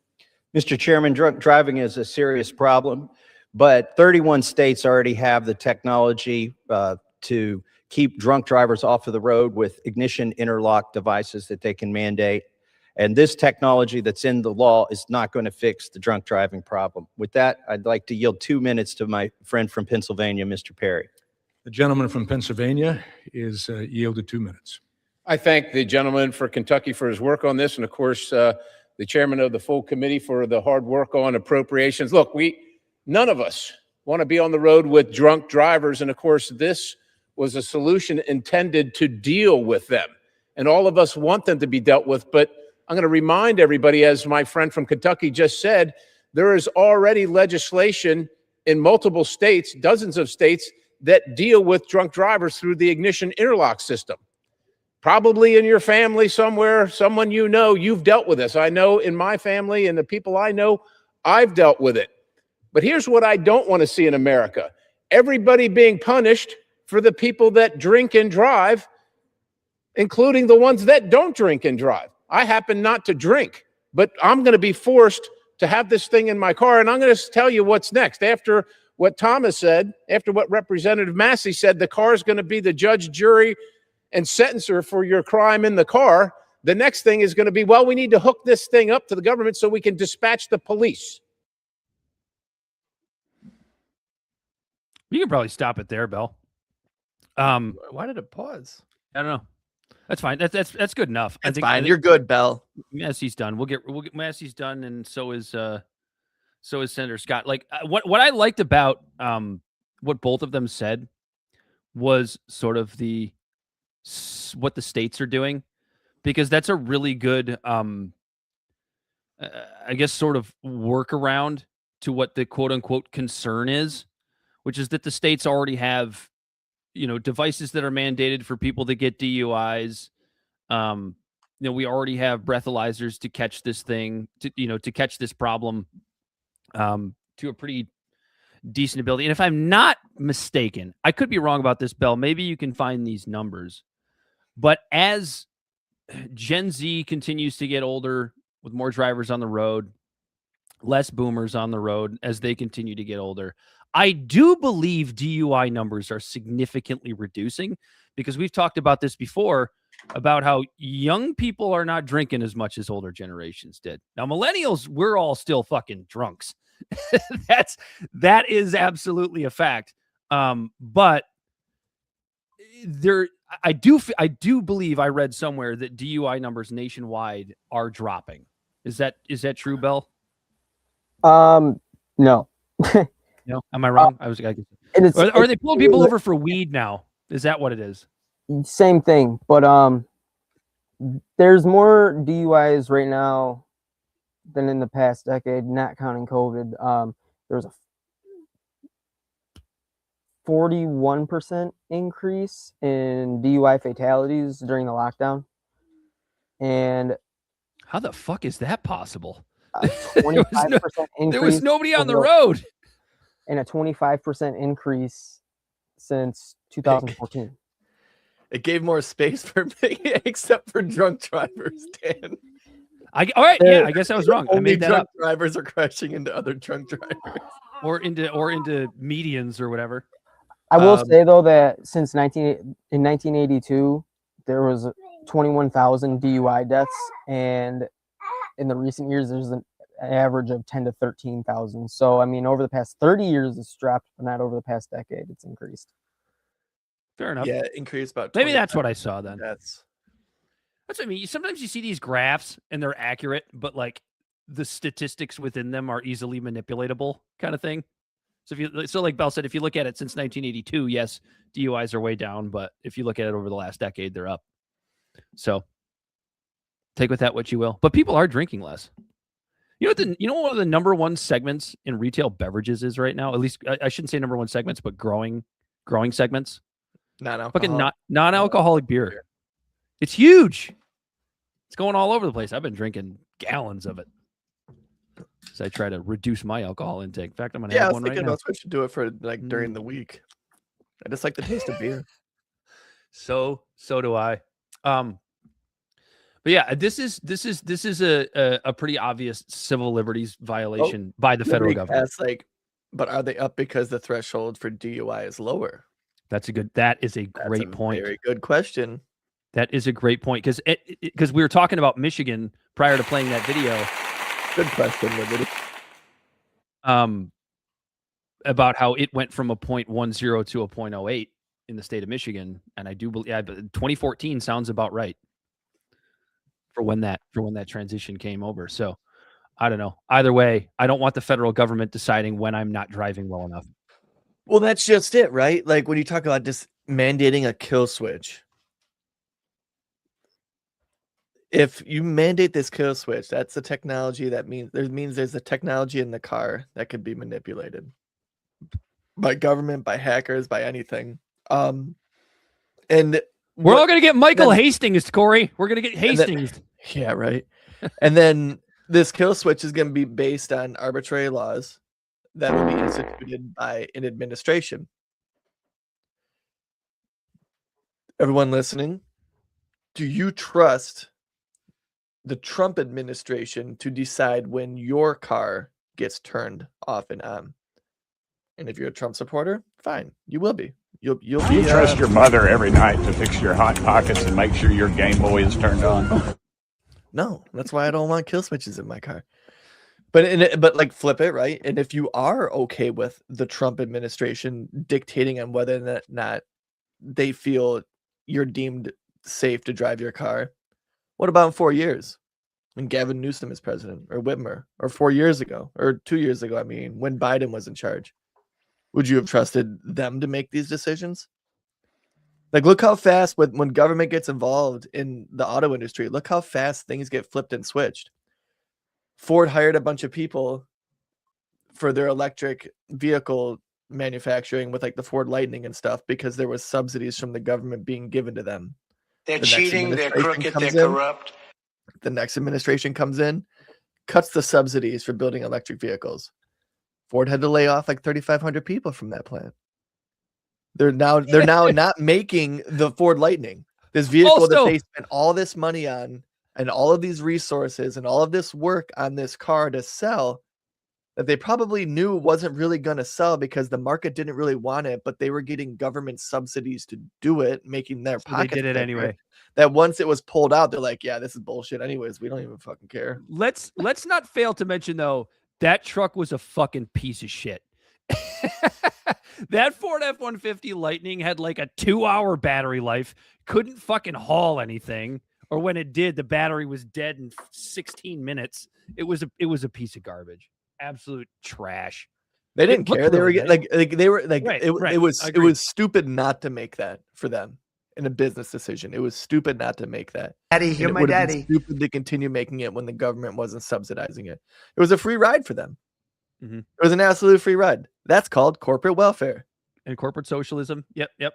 Mr. Chairman, drunk driving is a serious problem, but 31 states already have the technology to keep drunk drivers off of the road with ignition interlock devices that they can mandate. And this technology that's in the law is not going to fix the drunk driving problem. With that, I'd like to yield 2 minutes to my friend from Pennsylvania, Mr. Perry. The gentleman from Pennsylvania is yielded 2 minutes. I thank the gentleman for Kentucky for his work on this, and of course, the chairman of the full committee for the hard work on appropriations. Look, none of us want to be on the road with drunk drivers, and of course, this was a solution intended to deal with them. And all of us want them to be dealt with, but I'm going to remind everybody, as my friend from Kentucky just said, there is already legislation in multiple states, dozens of states, that deal with drunk drivers through the ignition interlock system. Probably in your family somewhere, someone you know, you've dealt with this. I know in my family and the people I know, I've dealt with it. But here's what I don't want to see in America. Everybody being punished for the people that drink and drive, including the ones that don't drink and drive. I happen not to drink, but I'm going to be forced to have this thing in my car. And I'm going to tell you what's next. After what Thomas said, after what Representative Massey said, the car is going to be the judge, jury, and sentencer for your crime in the car. The next thing is going to be, well, we need to hook this thing up to the government so we can dispatch the police. You can probably stop it there, Bill. Why did it pause? I don't know. That's fine. That's good enough. That's fine. You're good, Bell. Massey's done. We'll get Massey's done, and so is Senator Scott. Like what I liked about what both of them said was sort of what the states are doing, because that's a really good I guess, sort of workaround to what the quote unquote concern is, which is that the states already have, devices that are mandated for people that get DUIs. We already have breathalyzers to catch this thing, to catch this problem to a pretty decent ability. And if I'm not mistaken, I could be wrong about this, Bell. Maybe you can find these numbers. But as Gen Z continues to get older, with more drivers on the road, less boomers on the road as they continue to get older, I do believe DUI numbers are significantly reducing, because we've talked about this before, about how young people are not drinking as much as older generations did. Now, millennials, we're all still fucking drunks. That is absolutely a fact. But I do believe I read somewhere that DUI numbers nationwide are dropping. Is that true, Bell? No. No, am I wrong? Are they pulling people over for weed now? Is that what it is? Same thing, but there's more DUIs right now than in the past decade, not counting COVID. There's a 41% increase in DUI fatalities during the lockdown, and how the fuck is that possible? 25% increase. There was nobody on the road, and a 25% increase since 2014. It gave more space for me, except for drunk drivers, Dan. All right, yeah, I guess I was wrong. I made that up. Drivers are crashing into other drunk drivers, or into medians or whatever. I will say though that since 1982, there was 21,000 DUI deaths, and in the recent years, there's an average of 10 to 13,000. So, I mean, over the past 30 years, it's dropped, but not over the past decade. It's increased. Fair enough. Yeah, increased about. Maybe that's what I saw then. That's what I mean. Sometimes you see these graphs and they're accurate, but like the statistics within them are easily manipulatable, kind of thing. So like Bell said, if you look at it since 1982, yes, DUIs are way down, but if you look at it over the last decade, they're up. So take with that what you will. But people are drinking less. You know what one of the number one segments in retail beverages is right now? At least I shouldn't say number one segments, but growing segments. Non-alcoholic beer. It's huge. It's going all over the place. I've been drinking gallons of it. So I try to reduce my alcohol intake. In fact, I'm gonna have one right now. I was thinking about switching to it for like during the week. I just like the taste of beer. So do I. But yeah, this is a pretty obvious civil liberties violation by the federal government. But are they up because the threshold for DUI is lower? That is a great point. Very good question. That is a great point, because we were talking about Michigan prior to playing that video. Good question, Liberty. About how it went from a 0.10 to a 0.08 in the state of Michigan, and I do believe 2014 sounds about right for when that transition came over. So I don't know. Either way, I don't want the federal government deciding when I'm not driving well enough. Well, that's just it, right? Like when you talk about just mandating a kill switch. If you mandate this kill switch, that's the technology that means there's a technology in the car that could be manipulated by government, by hackers, by anything. And we're all going to get Michael Hastings, Corey. We're going to get Hastings. Yeah, right. And then this kill switch is going to be based on arbitrary laws that will be instituted by an administration. Everyone listening, do you trust the Trump administration to decide when your car gets turned off and on? And if you're a Trump supporter, fine, you will be. You'll be. You trust your mother every night to fix your hot pockets and make sure your Game Boy is turned on. No, that's why I don't want kill switches in my car. But like flip it, right? And if you are okay with the Trump administration dictating on whether or not they feel you're deemed safe to drive your car, what about in 4 years when Gavin Newsom is president, or Whitmer, or 4 years ago, or 2 years ago? I mean, when Biden was in charge, would you have trusted them to make these decisions? Like, look how fast when government gets involved in the auto industry, look how fast things get flipped and switched. Ford hired a bunch of people for their electric vehicle manufacturing with like the Ford Lightning and stuff because there was subsidies from the government being given to them. They're The next cheating, they're administration crooked, they're comes in. corrupt. The next administration comes in, cuts the subsidies for building electric vehicles. Ford had to lay off like 3,500 people from that plant. They're now not making the Ford Lightning, this vehicle that they spent all this money on and all of these resources and all of this work on this car to sell, that they probably knew wasn't really going to sell because the market didn't really want it, but they were getting government subsidies to do it, making their pockets. They did it bigger. anyway. That once it was pulled out, they're like, yeah, this is bullshit anyways. We don't even fucking care. Let's not fail to mention though, that truck was a fucking piece of shit. That Ford F-150 Lightning had like a 2-hour battery life, couldn't fucking haul anything, or when it did, the battery was dead in 16 minutes. It was a piece of garbage. Absolute trash. They didn't care. They were right. they were like Right, it right. was stupid not to make that for them in a business decision. It was stupid not to make that. Daddy, And you're it my would have been daddy. stupid to continue making it when the government wasn't subsidizing it. It was a free ride for them. Mhm. It was an absolute free ride. That's called corporate welfare And corporate socialism. Yep.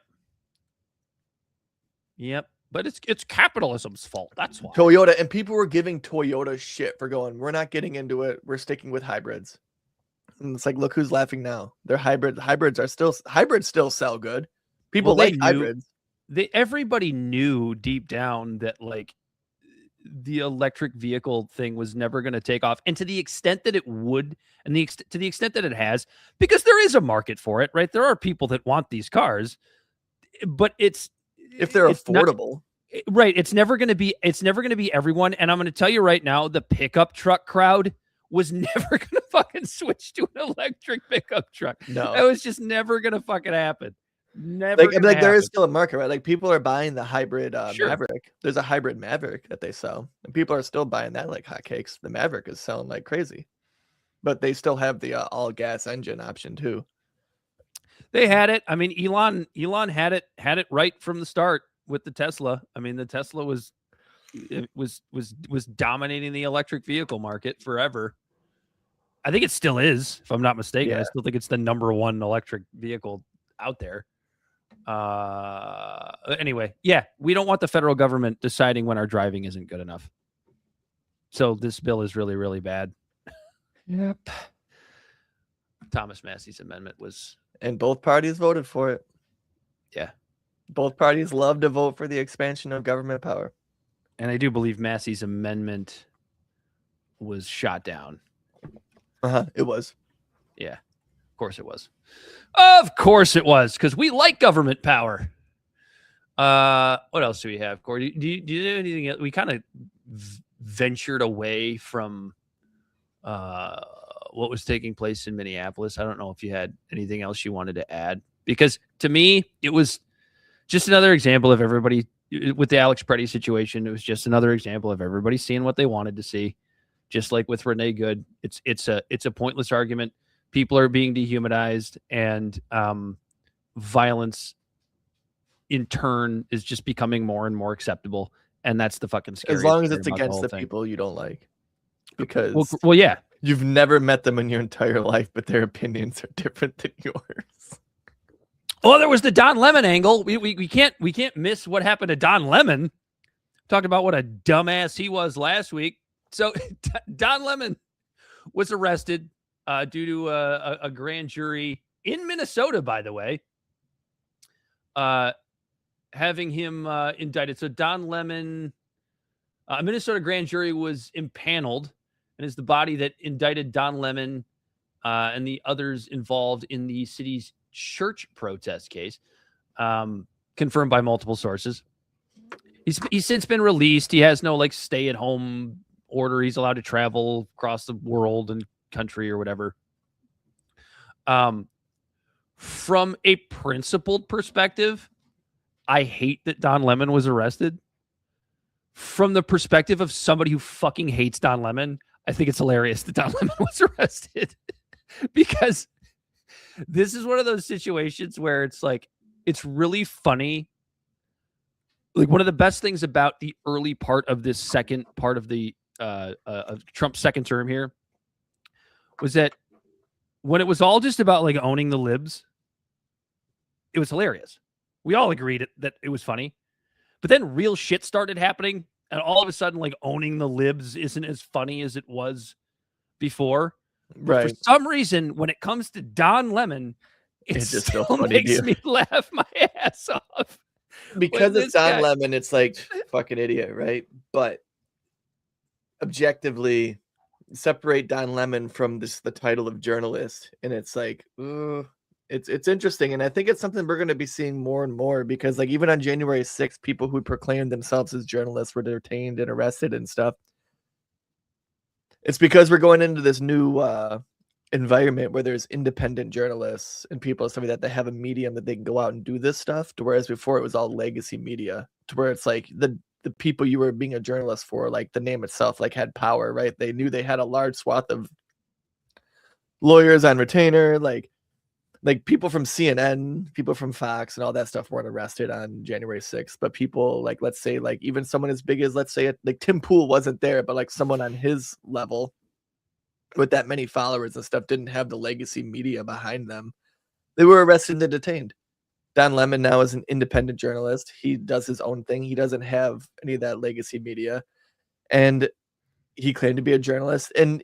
But it's capitalism's fault. That's why. Toyota, and people were giving Toyota shit for going, we're not getting into it. We're sticking with hybrids. And it's like, look who's laughing now. They're hybrids still sell good. People like hybrids. Everybody knew deep down that like the electric vehicle thing was never going to take off, and to the extent that it would, and to the extent that it has, because there is a market for it, right? There are people that want these cars, but if they're affordable, right? It's never going to be everyone. And I'm going to tell you right now, the pickup truck crowd was never going to fucking switch to an electric pickup truck. No, it was just never going to fucking happen. Never. Like there is still a market, right? Like people are buying the hybrid Sure. Maverick. There's a hybrid Maverick that they sell, and people are still buying that like hotcakes. The Maverick is selling like crazy, but they still have the all gas engine option too. They had it. I mean, Elon had it right from the start with the Tesla. I mean, the Tesla was dominating the electric vehicle market forever. I think it still is, if I'm not mistaken. Yeah. I still think it's the number one electric vehicle out there. Anyway, yeah, we don't want the federal government deciding when our driving isn't good enough. So this bill is really, really bad. Yep. Thomas Massey's amendment was, And both parties voted for it. yeah. Both parties love to vote for the expansion of government power. And I do believe Massey's amendment was shot down. It was. Yeah, of course it was. Of course it was, because we like government power. What else do we have, Corey? Do you do anything else? We kind of ventured away from what was taking place in Minneapolis. I don't know if you had anything else you wanted to add, because to me, it was just another example of everybody with the Alex Preddy situation. It was just another example of everybody seeing what they wanted to see. Just like with Renee Good, it's a pointless argument. People are being dehumanized, and violence in turn is just becoming more and more acceptable. And that's the fucking scary. As long as it's against the people you don't like. Because well, yeah, you've never met them in your entire life, but their opinions are different than yours. Oh, there was the Don Lemon angle. We can't miss what happened to Don Lemon. Talked about what a dumbass he was last week. So Don Lemon was arrested due to a grand jury in Minnesota, by the way, having him indicted. So Don Lemon, a Minnesota grand jury was impaneled, and is the body that indicted Don Lemon and the others involved in the city's church protest case, confirmed by multiple sources. He's since been released. He has no like stay-at-home order. He's allowed to travel across the world and country or whatever. From a principled perspective, I hate that Don Lemon was arrested. From the perspective of somebody who fucking hates Don Lemon, I think it's hilarious that Don Lemon was arrested. Because this is one of those situations where it's like, it's really funny. Like, one of the best things about the early part of this second part of the of Trump's second term here was that when it was all just about like owning the libs, it was hilarious. We all agreed that it was funny, but then real shit started happening, and all of a sudden, like owning the libs isn't as funny as it was before. But for some reason, when it comes to Don Lemon, it just still so funny, makes dude. me laugh my ass off. Because When it's this Don guy- Lemon, it's like fucking idiot, right? But objectively, separate Don Lemon from the title of journalist, and it's like, it's interesting, and I think it's something we're going to be seeing more and more because, like, even on January 6th, people who proclaimed themselves as journalists were detained and arrested and stuff. It's because we're going into this new environment where there's independent journalists and people telling me that they have a medium that they can go out and do this stuff, to whereas before it was all legacy media, to where it's like the people you were being a journalist for, like the name itself, like had power, right? They knew they had a large swath of lawyers on retainer, like people from CNN, people from Fox and all that stuff weren't arrested on January 6th, but people like, let's say, like even someone as big as, let's say, like Tim Pool wasn't there, but like someone on his level with that many followers and stuff didn't have the legacy media behind them. They were arrested and detained. Don Lemon now is an independent journalist. He does his own thing. He doesn't have any of that legacy media. And he claimed to be a journalist. And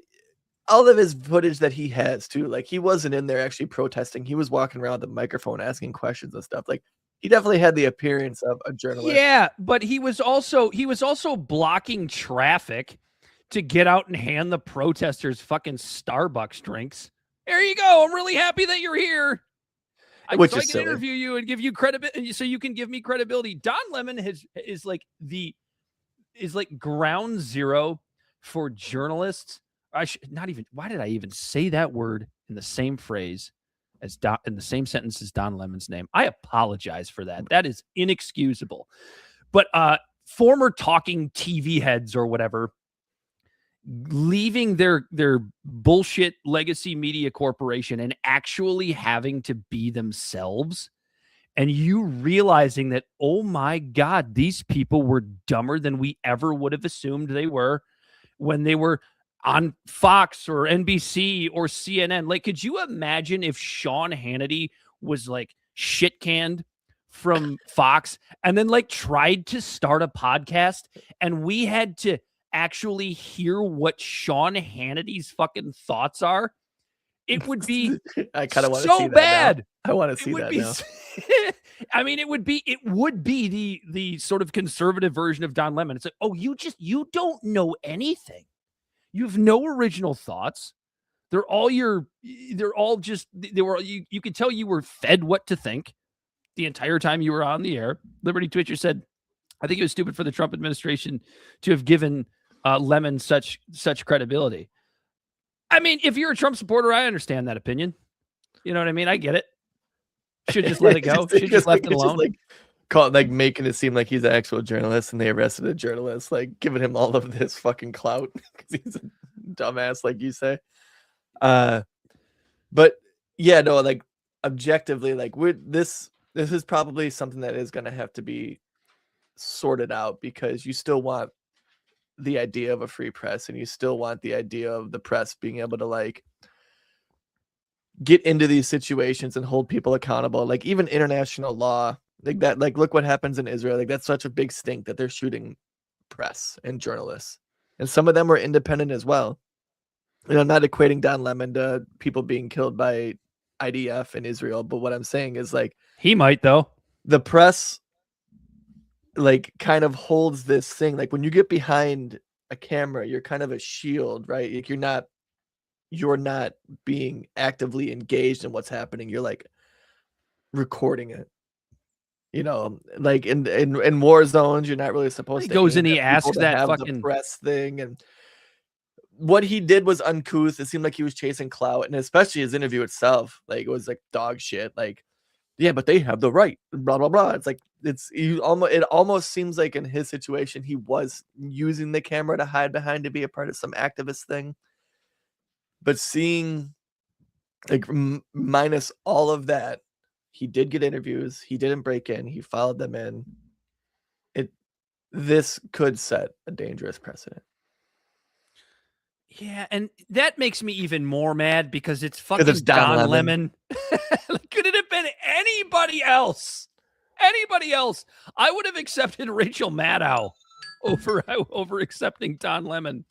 all of his footage that he has too, like he wasn't in there actually protesting. He was walking around with the microphone asking questions and stuff. Like he definitely had the appearance of a journalist. Yeah, but he was also blocking traffic to get out and hand the protesters fucking Starbucks drinks. There you go. I'm really happy that you're here. Which so I is can silly. interview you and give you credibility, so you can give me credibility. Don Lemon is like ground zero for journalists. Why did I even say that word in the same phrase as in the same sentence as Don Lemon's name? I apologize for that. That is inexcusable. But former talking TV heads or whatever, leaving their bullshit legacy media corporation and actually having to be themselves, and you realizing that, oh my God, these people were dumber than we ever would have assumed they were when they were on Fox or NBC or CNN. Like, could you imagine if Sean Hannity was like shit canned from Fox and then like tried to start a podcast and we had to actually hear what Sean Hannity's fucking thoughts are? It would be I kind of want to so see that bad. now. I want to see that now. I mean, it would be the sort of conservative version of Don Lemon. It's like, oh, you don't know anything. You have no original thoughts. You could tell you were fed what to think the entire time you were on the air. Liberty Twitcher said, I think it was stupid for the Trump administration to have given Lemon such credibility. I mean, if you're a Trump supporter, I understand that opinion. You know what I mean? I get it. Should just let it go. Should just left it alone. Like making it seem like he's an actual journalist and they arrested a journalist, like giving him all of this fucking clout because he's a dumbass, like you say. But yeah, no, like objectively, like this is probably something that is going to have to be sorted out because you still want the idea of a free press and you still want the idea of the press being able to like get into these situations and hold people accountable. Like even international law, like that, like look what happens in Israel. Like that's such a big stink that they're shooting press and journalists, and some of them were independent as well. And I'm not equating Don Lemon to people being killed by IDF in Israel, but what I'm saying is like he might though. The press like kind of holds this thing. Like when you get behind a camera, you're kind of a shield, right? Like you're not being actively engaged in what's happening. You're like recording it. You know, like in war zones, you're not really supposed he to. Goes and he people asks to that have fucking the press thing, and what he did was uncouth. It seemed like he was chasing clout, and especially his interview itself, like it was like dog shit. Like, yeah, but they have the right, blah blah blah. It's like it almost seems like in his situation he was using the camera to hide behind to be a part of some activist thing. But seeing like minus all of that, he did get interviews. He didn't break in. He followed them in. This could set a dangerous precedent. Yeah, and that makes me even more mad because it's fucking it's Don Don Lemon. Lemon. Could it have been anybody else? Anybody else? I would have accepted Rachel Maddow over accepting Don Lemon.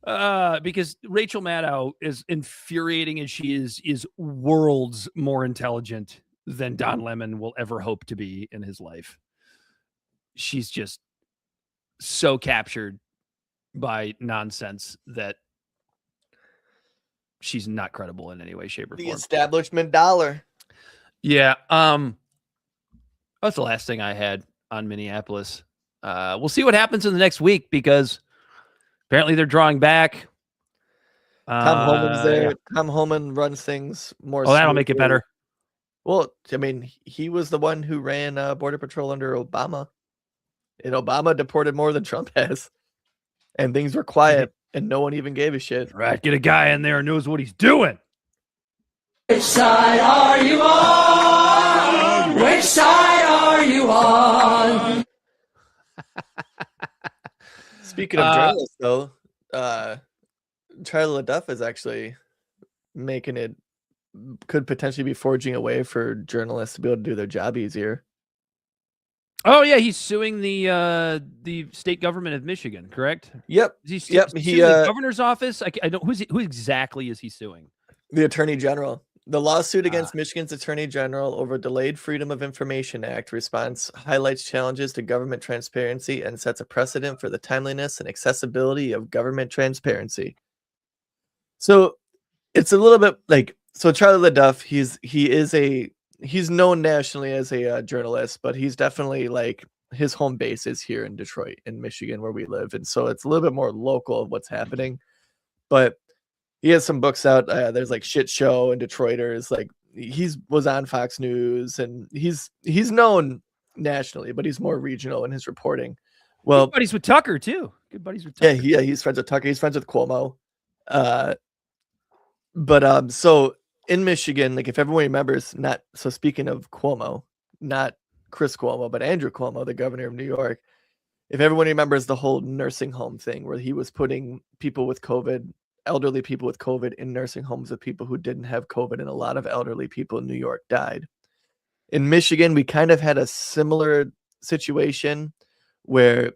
Because Rachel Maddow, is infuriating as she is worlds more intelligent than Don Lemon will ever hope to be in his life. She's just so captured by nonsense that she's not credible in any way, shape, or The form. establishment dollar. Yeah. That's the last thing I had on Minneapolis. We'll see what happens in the next week because apparently they're drawing back. Tom Homan's there. Yeah. Tom Homan runs things more. Oh, that'll make it better. Well, I mean, he was the one who ran Border Patrol under Obama. And Obama deported more than Trump has. And things were quiet and no one even gave a shit. Right. Get a guy in there who knows what he's doing. Which side are you on? Which side are you on? Speaking of journalists, though, Charlie LaDuff is actually making it, could potentially be forging a way for journalists to be able to do their job easier. Oh yeah, he's suing the state government of Michigan, correct? Yep. Is he Yep. suing He the governor's office? I don't. Who exactly is he suing? The Attorney General. The lawsuit against Michigan's Attorney General over Delayed Freedom of Information Act response highlights challenges to government transparency and sets a precedent for the timeliness and accessibility of government transparency. So it's a little bit like, so Charlie LaDuff, he's known nationally as a journalist, but he's definitely like, his home base is here in Detroit, in Michigan, where we live. And so it's a little bit more local of what's happening. But he has some books out. There's like Shit Show and Detroiters. Like was on Fox News, and he's known nationally, but he's more regional in his reporting. Well, good buddies with Tucker too. Good buddies with Tucker. Yeah, he's friends with Tucker. He's friends with Cuomo. So in Michigan, like if everyone remembers, speaking of Cuomo, not Chris Cuomo, but Andrew Cuomo, the governor of New York. If everyone remembers the whole nursing home thing where he was putting people with COVID, elderly people with COVID, in nursing homes with people who didn't have COVID, and a lot of elderly people in New York died. In Michigan, we kind of had a similar situation where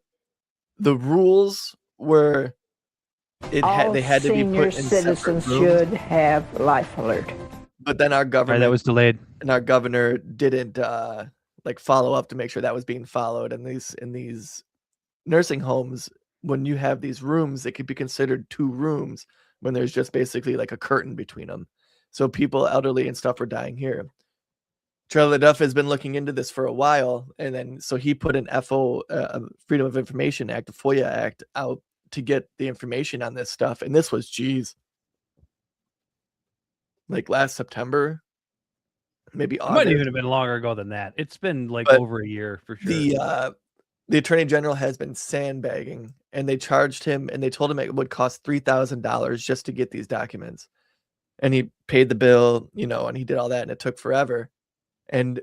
the rules were they had to be put in citizens separate rooms. should have life alert. But then our government, that was delayed, and our governor didn't follow up to make sure that was being followed. And in these nursing homes, when you have these rooms, it could be considered 2 rooms when there's just basically like a curtain between them. So people, elderly and stuff, were dying here. Charlie LaDuff has been looking into this for a while, and then so he put an Freedom of Information Act, a FOIA Act, out to get the information on this stuff. And this was, like last September, maybe August. It might even have been longer ago than that. It's been like over a year for sure. The Attorney General has been sandbagging, and they charged him, and they told him it would cost $3,000 just to get these documents. And he paid the bill, and he did all that, and it took forever. And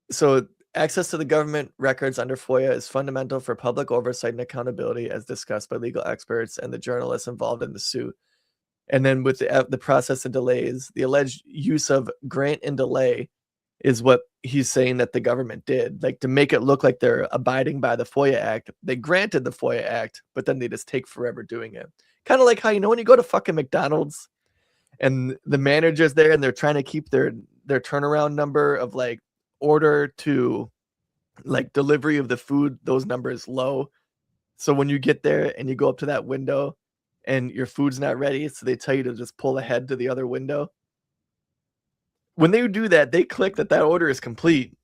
so access to the government records under FOIA is fundamental for public oversight and accountability, as discussed by legal experts and the journalists involved in the suit. And then with the process and delays, the alleged use of grant and delay is what he's saying that the government did, like to make it look like they're abiding by the FOIA Act. They granted the FOIA Act, but then they just take forever doing it. Kind of like how, when you go to fucking McDonald's and the manager's there and they're trying to keep their turnaround number of like order to like delivery of the food, those numbers low. So when you get there and you go up to that window and your food's not ready, so they tell you to just pull ahead to the other window. When they do that, they click that order is complete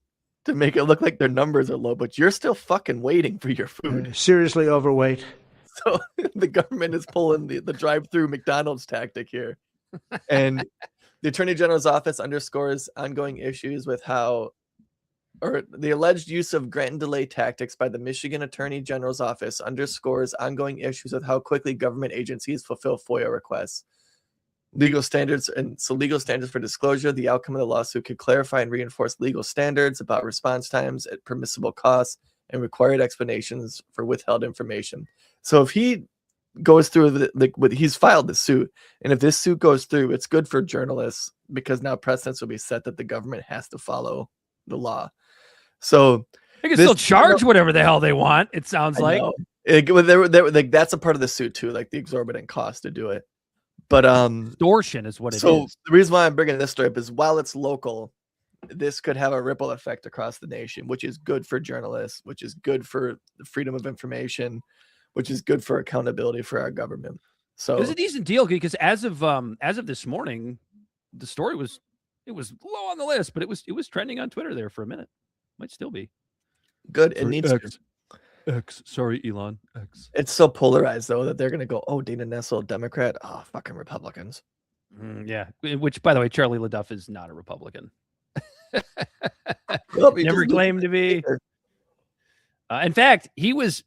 to make it look like their numbers are low, but you're still fucking waiting for your food. Seriously overweight. So the government is pulling the drive-through McDonald's tactic here. And the Attorney General's office underscores ongoing issues with the alleged use of grant and delay tactics by the Michigan Attorney General's office underscores ongoing issues with how quickly government agencies fulfill FOIA requests. Legal standards for disclosure. The outcome of the lawsuit could clarify and reinforce legal standards about response times at permissible costs and required explanations for withheld information. So if he goes through he's filed the suit, and if this suit goes through, it's good for journalists because now precedents will be set that the government has to follow the law. So they can still charge whatever the hell they want. It sounds like that's a part of the suit too, like the exorbitant cost to do it. But extortion is what it is. So the reason why I'm bringing this story up is while it's local, this could have a ripple effect across the nation, which is good for journalists, which is good for the freedom of information, which is good for accountability for our government. So it was a decent deal because as of this morning, the story was low on the list, but it was trending on Twitter there for a minute. Might still be good. It needs X. Sorry, Elon. X. It's so polarized though that they're gonna go, oh, Dana Nessel, Democrat. Oh, fucking Republicans. Yeah. Which, by the way, Charlie LaDuff is not a Republican. Never claimed to be. In fact, he was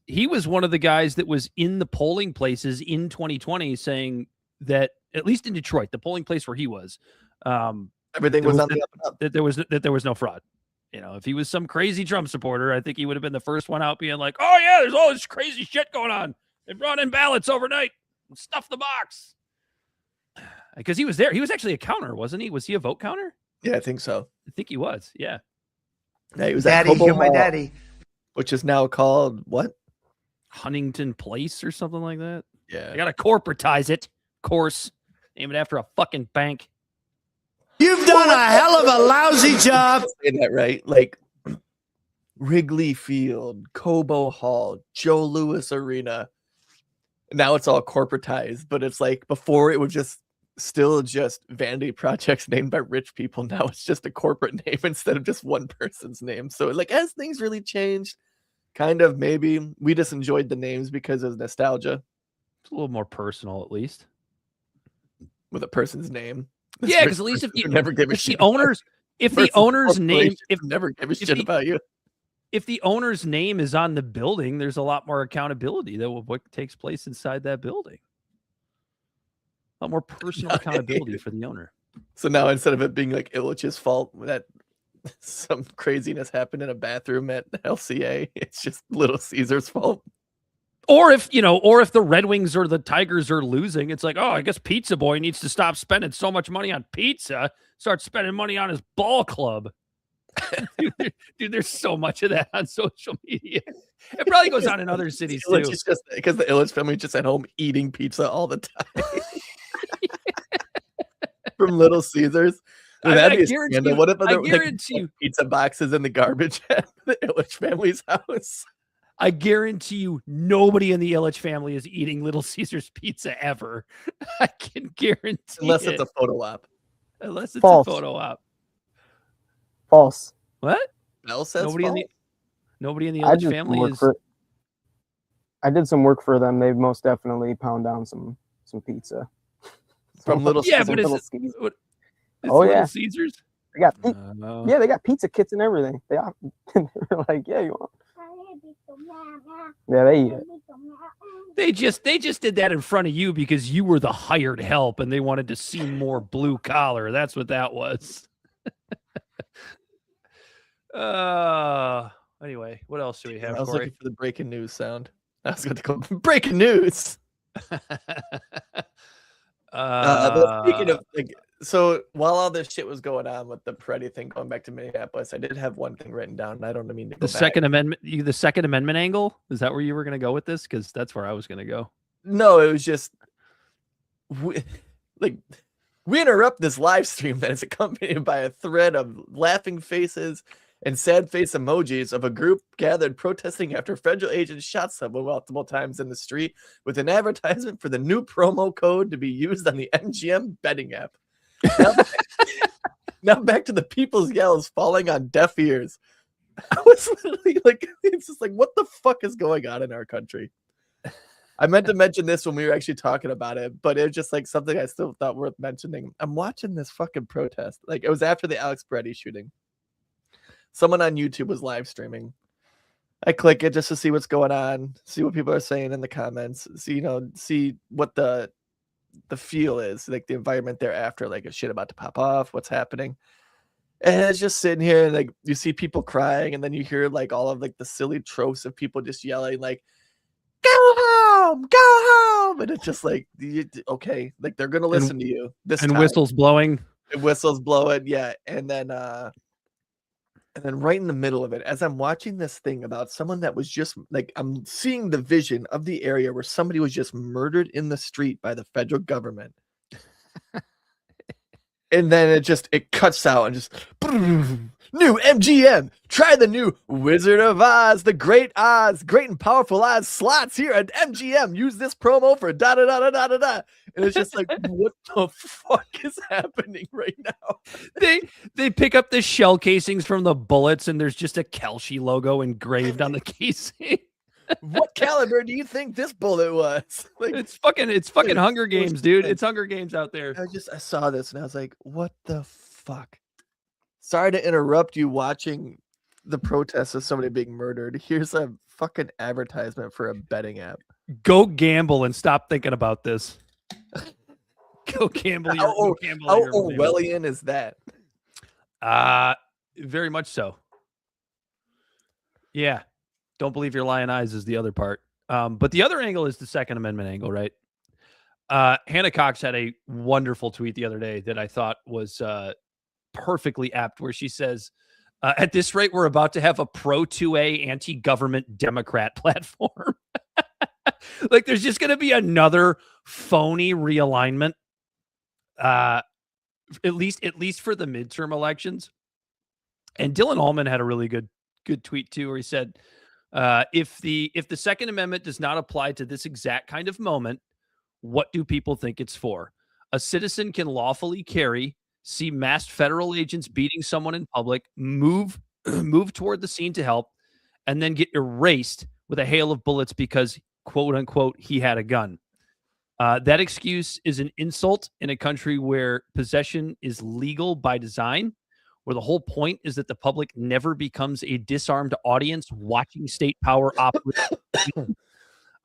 one of the guys that was in the polling places in 2020 saying that, at least in Detroit, the polling place where he was, everything was on the up and up. That there was no fraud. You know, if he was some crazy Trump supporter, I think he would have been the first one out being like, oh yeah, there's all this crazy shit going on. They brought in ballots overnight and stuffed the box. Because he was there. He was actually a counter, wasn't he? Was he a vote counter? Yeah, I think so. I think he was. Yeah. Yeah, he was Daddy, you're my daddy. Which is now called what? Huntington Place or something like that. Yeah. I gotta corporatize it. Of course. Name it after a fucking bank. You've done a hell of a lousy job. Say that right. Like Wrigley Field, Cobo Hall, Joe Louis Arena. Now it's all corporatized, but it's like before it was just still just vanity projects named by rich people. Now it's just a corporate name instead of just one person's name. So like as things really changed, kind of maybe we just enjoyed the names because of nostalgia. It's a little more personal, at least. With a person's name. Yeah, because at least if you never give a shit. The owners, if the owner's name, never give a shit about you. If the owner's name is on the building, there's a lot more accountability that what takes place inside that building. A lot more personal accountability for the owner. So now instead of it being like Illich's fault that some craziness happened in a bathroom at LCA, it's just Little Caesar's fault. Or if the Red Wings or the Tigers are losing, it's like, oh, I guess Pizza Boy needs to stop spending so much money on pizza, start spending money on his ball club. Dude, there's so much of that on social media. It probably goes on in other cities too. It's just because the Illich family is just at home eating pizza all the time. From Little Caesars. That'd be a scandal. What if there were pizza boxes in the garbage at the Illich family's house? I guarantee you nobody in the Illich family is eating Little Caesars pizza ever. I can guarantee Unless it's a photo op. Unless it's False. a photo op. False. What? Bell says nobody false? In the Illich family is... I did some work for them. They most definitely pound down some pizza. From Little Caesars. But Little Caesars? They got they got pizza kits and everything. They're like, yeah, you want? Yeah, they eat it. They just did that in front of you because you were the hired help and they wanted to see more blue collar. That's what that was. Anyway, what else do we have? I was Corey? looking for the breaking news sound. I was going to go breaking news. But speaking of, like, so while all this shit was going on with the Peretti thing going back to Minneapolis, I did have one thing written down. I don't mean to go the Second Amendment. The Second Amendment angle. Is that where you were going to go with this? Because that's where I was going to go. No, it was just we interrupt this live stream that is accompanied by a thread of laughing faces and sad face emojis of a group gathered protesting after federal agents shot someone multiple times in the street with an advertisement for the new promo code to be used on the MGM betting app. Now back to the people's yells falling on deaf ears. I was literally like, it's just like, what the fuck is going on in our country? I meant to mention this when we were actually talking about it, but it was just like something I still thought worth mentioning. I'm watching this fucking protest. Like, it was after the Alex Peretti shooting. Someone on YouTube was live streaming. I click it just to see what's going on, see what people are saying in the comments, see what the feel is, like the environment thereafter, like, is shit about to pop off, what's happening. And it's just sitting here and like you see people crying, and then you hear like all of like the silly tropes of people just yelling like, go home, and it's just like, okay, like they're gonna listen to you this and time. whistles blowing. And whistles blowing, yeah. And then right in the middle of it, as I'm watching this thing about someone that was just like, I'm seeing the vision of the area where somebody was just murdered in the street by the federal government. And then it cuts out and just new MGM. Try the new Wizard of Oz, the Great Oz, Great and Powerful Oz slots here at MGM. Use this promo for da da da da da da da. And it's just like, what the fuck is happening right now? They pick up the shell casings from the bullets, and there's just a Kelshi logo engraved on the casing. What caliber do you think this bullet was? Like, it's fucking Hunger Games, dude. It's Hunger Games out there. I saw this and I was like, what the fuck? Sorry to interrupt you watching the protests of somebody being murdered. Here's a fucking advertisement for a betting app. Go gamble and stop thinking about this. Go gamble. How Orwellian is that? Very much so. Yeah. Don't believe your lying eyes is the other part. But the other angle is the Second Amendment angle, right? Hannah Cox had a wonderful tweet the other day that I thought was perfectly apt, where she says, at this rate, we're about to have a pro-2A anti-government Democrat platform. Like, there's just going to be another phony realignment, at least for the midterm elections. And Dylan Allman had a really good tweet too, where he said, if the Second Amendment does not apply to this exact kind of moment, what do people think it's for? A citizen can lawfully carry, see masked federal agents beating someone in public, move toward the scene to help, and then get erased with a hail of bullets because, quote unquote, he had a gun. That excuse is an insult in a country where possession is legal by design, where the whole point is that the public never becomes a disarmed audience watching state power operate.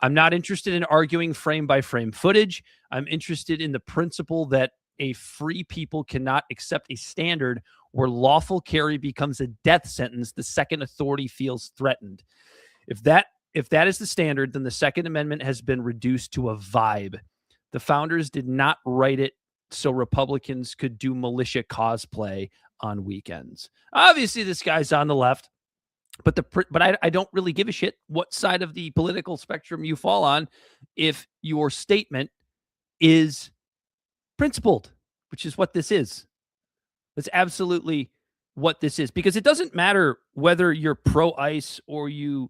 I'm not interested in arguing frame by frame footage. I'm interested in the principle that a free people cannot accept a standard where lawful carry becomes a death sentence the second authority feels threatened. If that is the standard, then the Second Amendment has been reduced to a vibe. The founders did not write it so Republicans could do militia cosplay on weekends. Obviously, this guy's on the left, but I don't really give a shit what side of the political spectrum you fall on if your statement is principled, which is what this is. That's absolutely what this is, because it doesn't matter whether you're pro-ICE or you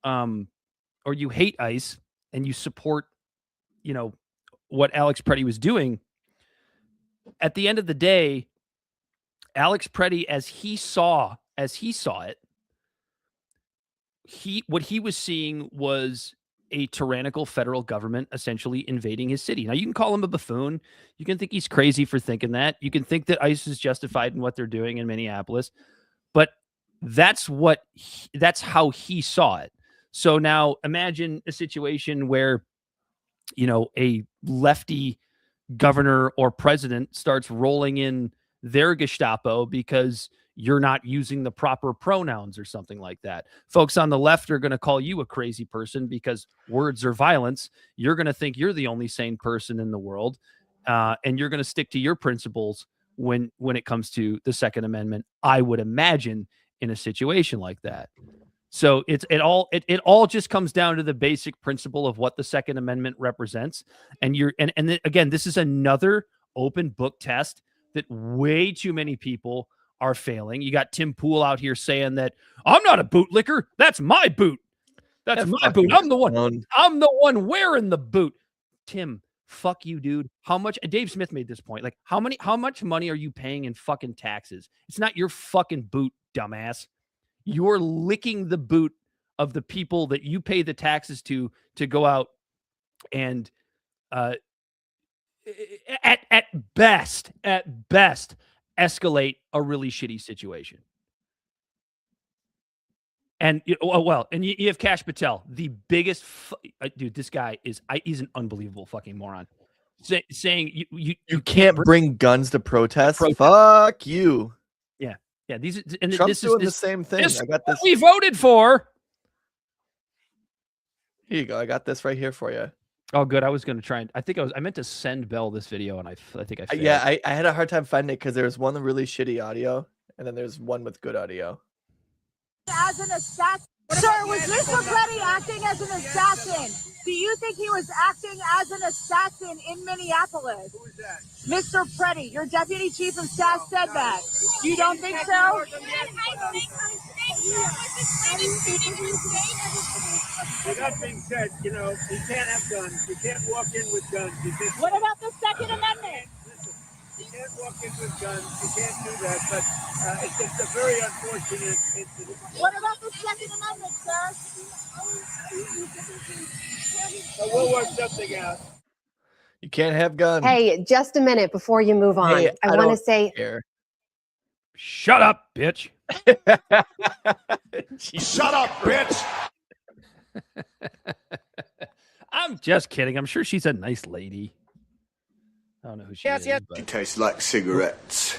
hate ICE and you support, what Alex Preddy was doing. At the end of the day, Alex Preddy, as he saw it, what he was seeing was a tyrannical federal government essentially invading his city. Now, you can call him a buffoon. You can think he's crazy for thinking that. You can think that ICE is justified in what they're doing in Minneapolis, but that's how he saw it. So now imagine a situation where, a lefty governor or president starts rolling in their Gestapo because you're not using the proper pronouns or something like that. Folks on the left are going to call you a crazy person because words are violence. You're going to think you're the only sane person in the world, and you're going to stick to your principles when it comes to the Second Amendment, I would imagine, in a situation like that. So it all just comes down to the basic principle of what the Second Amendment represents. And again, this is another open book test that way too many people are failing. You got Tim Pool out here saying that I'm not a bootlicker. That's my boot. That's my boot. I'm the one wearing the boot. Tim, fuck you, dude. How much? Dave Smith made this point. Like, how much money are you paying in fucking taxes? It's not your fucking boot, dumbass. You're licking the boot of the people that you pay the taxes to go out and at best escalate a really shitty situation. And you have Kash Patel, the biggest dude. This guy he's an unbelievable fucking moron. Saying you can't bring guns to protest. Fuck you. Yeah, Trump's doing the same thing. I got this. We voted for. Here you go. I got this right here for you. Oh, good. I was going to try and I meant to send Bell this video, and I think I failed. Yeah, I had a hard time finding it because there was one with really shitty audio, and then there's one with good audio. As an assassin, sir, was Mr. Petty acting as an assassin? Do you think he was acting as an assassin in Minneapolis? Who is that? Mr. Petty, your deputy chief of staff said that. You don't think so? With that being said, you know, you can't have guns. You can't walk in with guns. What about the Second Amendment? You can't walk in with guns. You can't do that. But it's just a very unfortunate incident. What about the Second Amendment, sir? So we'll work something out. You can't have guns. Hey, just a minute before you move on. Hey, I want to say, Shut up, bitch. Shut up, bitch. I'm just kidding. I'm sure she's a nice lady. I don't know who she is. It tastes like cigarettes.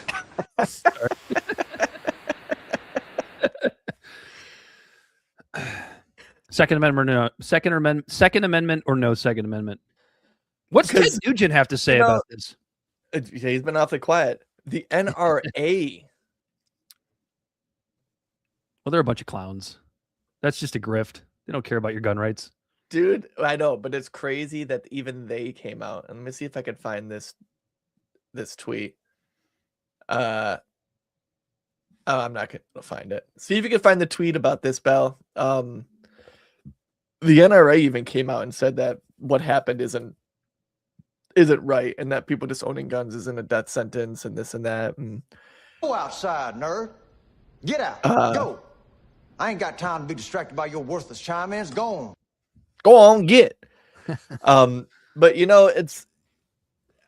Second Amendment or no Second Amendment or no Second Amendment? What's Ted Nugent have to say about this? He's been awfully quiet. The NRA. Well, they're a bunch of clowns. That's just a grift. They don't care about your gun rights. Dude, I know, but it's crazy that even they came out. And let me see if I can find this tweet. Oh, I'm not gonna find it. See if you can find the tweet about this, Bell. The NRA even came out and said that what happened isn't right, and that people just owning guns isn't a death sentence, and this and that. And go outside, nerd. Get out. Go. I ain't got time to be distracted by your worthless chime-ins. Go on. Go on, get. But you know, it's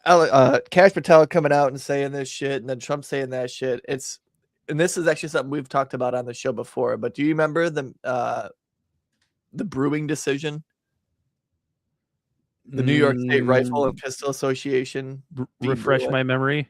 Kash Patel coming out and saying this shit, and then Trump saying that shit. And this is actually something we've talked about on the show before. But do you remember the Brewing decision? The New York State Rifle and Pistol Association. Refresh my memory.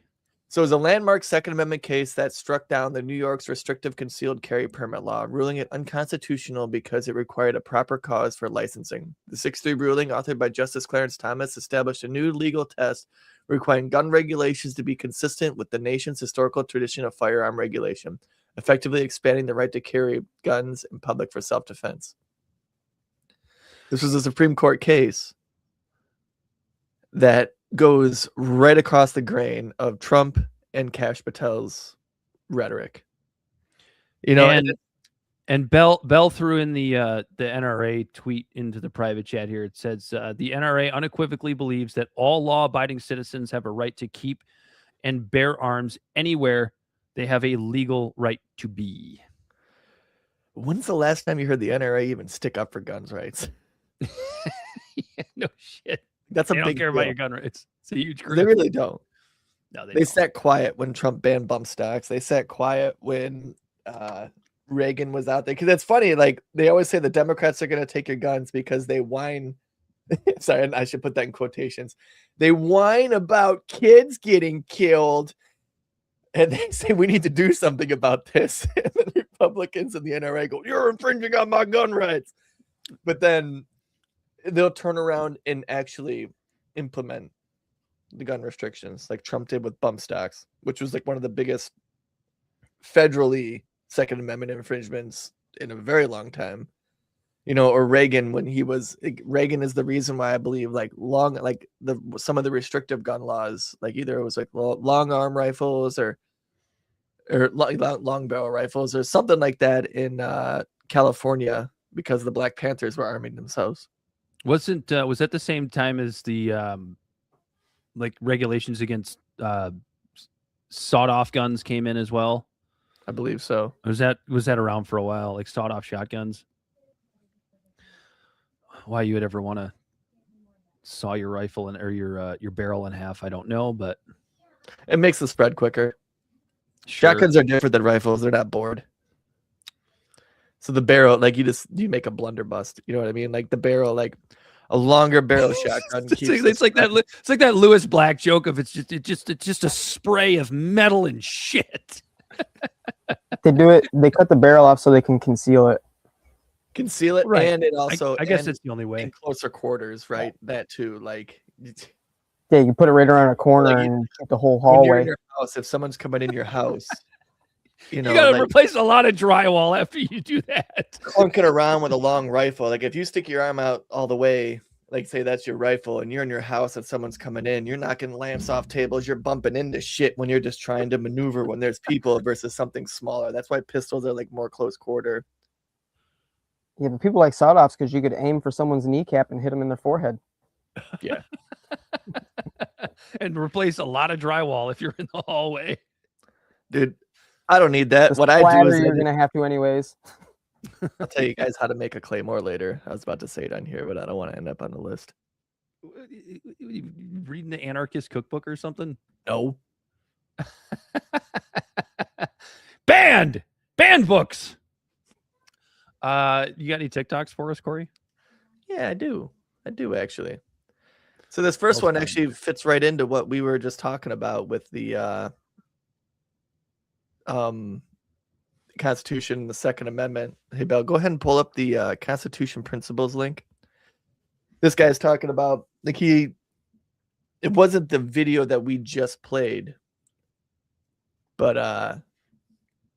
So it was a landmark Second Amendment case that struck down the New York's restrictive concealed carry permit law, ruling it unconstitutional because it required a proper cause for licensing. The 6-3 ruling, authored by Justice Clarence Thomas, established a new legal test requiring gun regulations to be consistent with the nation's historical tradition of firearm regulation, effectively expanding the right to carry guns in public for self-defense. This was a Supreme Court case that goes right across the grain of Trump and Kash Patel's rhetoric. You know, and Bell threw in the NRA tweet into the private chat here. It says the NRA unequivocally believes that all law-abiding citizens have a right to keep and bear arms anywhere they have a legal right to be. When's the last time you heard the NRA even stick up for guns rights? Yeah, no shit. That's a they big don't care deal. about your gun rights. It's a huge group. They really don't. No, they sat quiet when Trump banned bump stocks. They sat quiet when Reagan was out there. Because it's funny, like they always say the Democrats are going to take your guns because they whine. Sorry, I should put that in quotations. They whine about kids getting killed, and they say we need to do something about this. And the Republicans and the NRA go, "You're infringing on my gun rights," but then they'll turn around and actually implement the gun restrictions like Trump did with bump stocks, which was like one of the biggest federally Second Amendment infringements in a very long time. You know, or Reagan when he was Reagan is the reason why I believe some of the restrictive gun laws, like either it was like long arm rifles or long barrel rifles or something like that in California because the Black Panthers were arming themselves. Was that the same time as the like regulations against sawed-off guns came in as well? I believe so. Was that around for a while, like sawed-off shotguns? Why you would ever want to saw your rifle or your barrel in half, I don't know, but it makes the spread quicker. Sure. Shotguns are different than rifles; they're not bored. So the barrel, like you make a blunderbuss. You know what I mean? Like the barrel, like a longer barrel shotgun. It's like that Lewis Black joke of it's just a spray of metal and shit. They do it. They cut the barrel off so they can conceal it. conceal it, Right. and it also I guess and it's the only way. in closer quarters, right? That too, like Yeah, you put it right around a corner Like, and keep the whole when you're in hallway. your house, if someone's coming in your house, you know, You got to like replace a lot of drywall after you do that. clunking around with a long rifle. Like if you stick your arm out all the way, like say that's your rifle, and you're in your house and someone's coming in, you're knocking lamps off tables, you're bumping into shit when you're just trying to maneuver when there's people versus something smaller. That's why pistols are like more close quarter. Yeah, but people like sawed-offs because you could aim for someone's kneecap and hit them in their forehead. Yeah. And replace a lot of drywall if you're in the hallway. Dude, I don't need that. The What I do splatter is you're gonna have to anyways. I'll tell you guys how to make a claymore later. I was about to say it on here, but I don't want to end up on the list. Reading the anarchist cookbook or something? No. Banned books. You got any TikToks for us, Corey? Yeah, I do actually. So this first one actually fits right into what we were just talking about with the Constitution, the Second Amendment. Hey, Bell, go ahead and pull up the Constitution Principles link. This guy's talking about it wasn't the video that we just played, but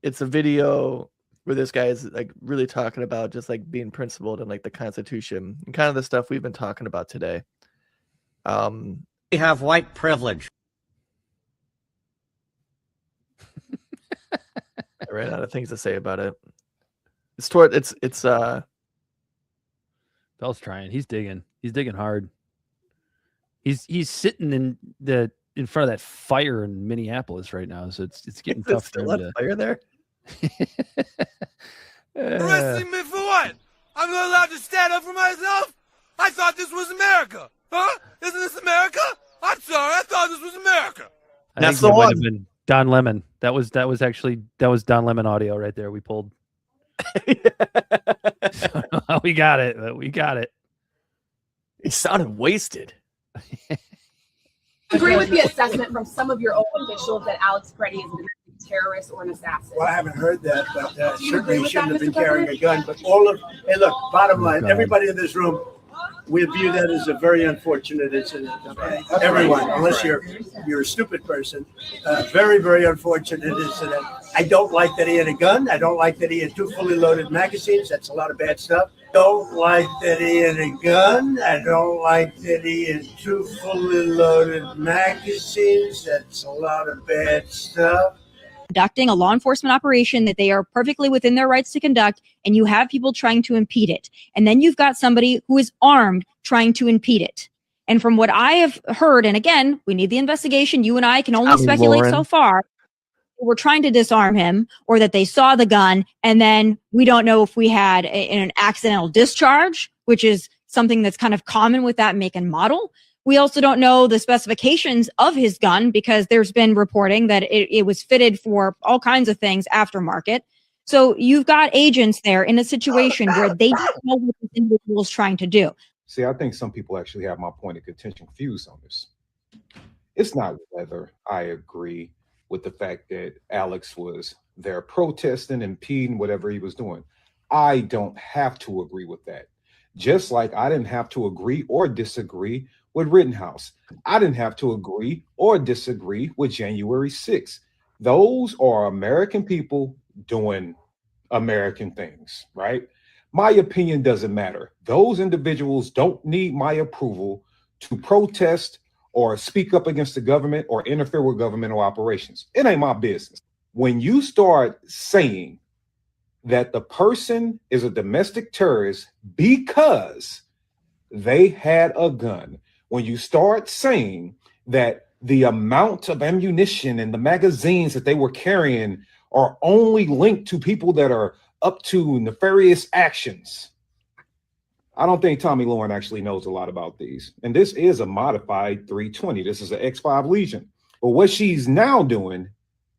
it's a video where this guy is like really talking about just like being principled and like the Constitution and kind of the stuff we've been talking about today. We have white privilege. I ran out of things to say about it. It's Bell's trying. He's digging. He's digging hard. He's sitting in front of that fire in Minneapolis right now, so it's getting tough for him to fire there. Arresting me for what? I'm not allowed to stand up for myself? I thought this was America. Huh? Isn't this America? I'm sorry. I thought this was America. That's the the might one. have been Don Lemon. That was Don Lemon audio right there. We pulled. We got it. We got it. He sounded wasted. Agree with the assessment from some of your own officials that Alex Preddy is a domestic terrorist or an assassin? Well, I haven't heard that, but Do you agree certainly he with shouldn't that, have been Mr. carrying a gun. But hey, look, bottom line, everybody in this room, we view that as a very unfortunate incident. Okay? Everyone, unless you're a stupid person, very, very unfortunate incident. I don't like that he had a gun. I don't like that he had 2 fully loaded magazines. That's a lot of bad stuff. Don't like that he had a gun. I don't like that he had 2 fully loaded magazines. That's a lot of bad stuff. Conducting a law enforcement operation that they are perfectly within their rights to conduct, and you have people trying to impede it. And then you've got somebody who is armed trying to impede it. And from what I have heard, and again, we need the investigation. You and I can only speculate so far. We're trying to disarm him, or that they saw the gun, and then we don't know if we had an accidental discharge, which is something that's kind of common with that make and model. We also don't know the specifications of his gun, because there's been reporting that it was fitted for all kinds of things aftermarket. So you've got agents there in a situation where they don't know what this individual is trying to do. See, I think some people actually have my point of contention confused on this. It's not whether I agree with the fact that Alex was there protesting, impeding whatever he was doing. I don't have to agree with that. Just like I didn't have to agree or disagree with Rittenhouse. I didn't have to agree or disagree with January 6th. Those are American people doing American things, right? My opinion doesn't matter. Those individuals don't need my approval to protest or speak up against the government or interfere with governmental operations. It ain't my business. When you start saying that the person is a domestic terrorist because they had a gun, when you start saying that the amount of ammunition and the magazines that they were carrying are only linked to people that are up to nefarious actions, I don't think Tommy Lauren actually knows a lot about these. And this is a modified 320. This is an X5 Legion. But what she's now doing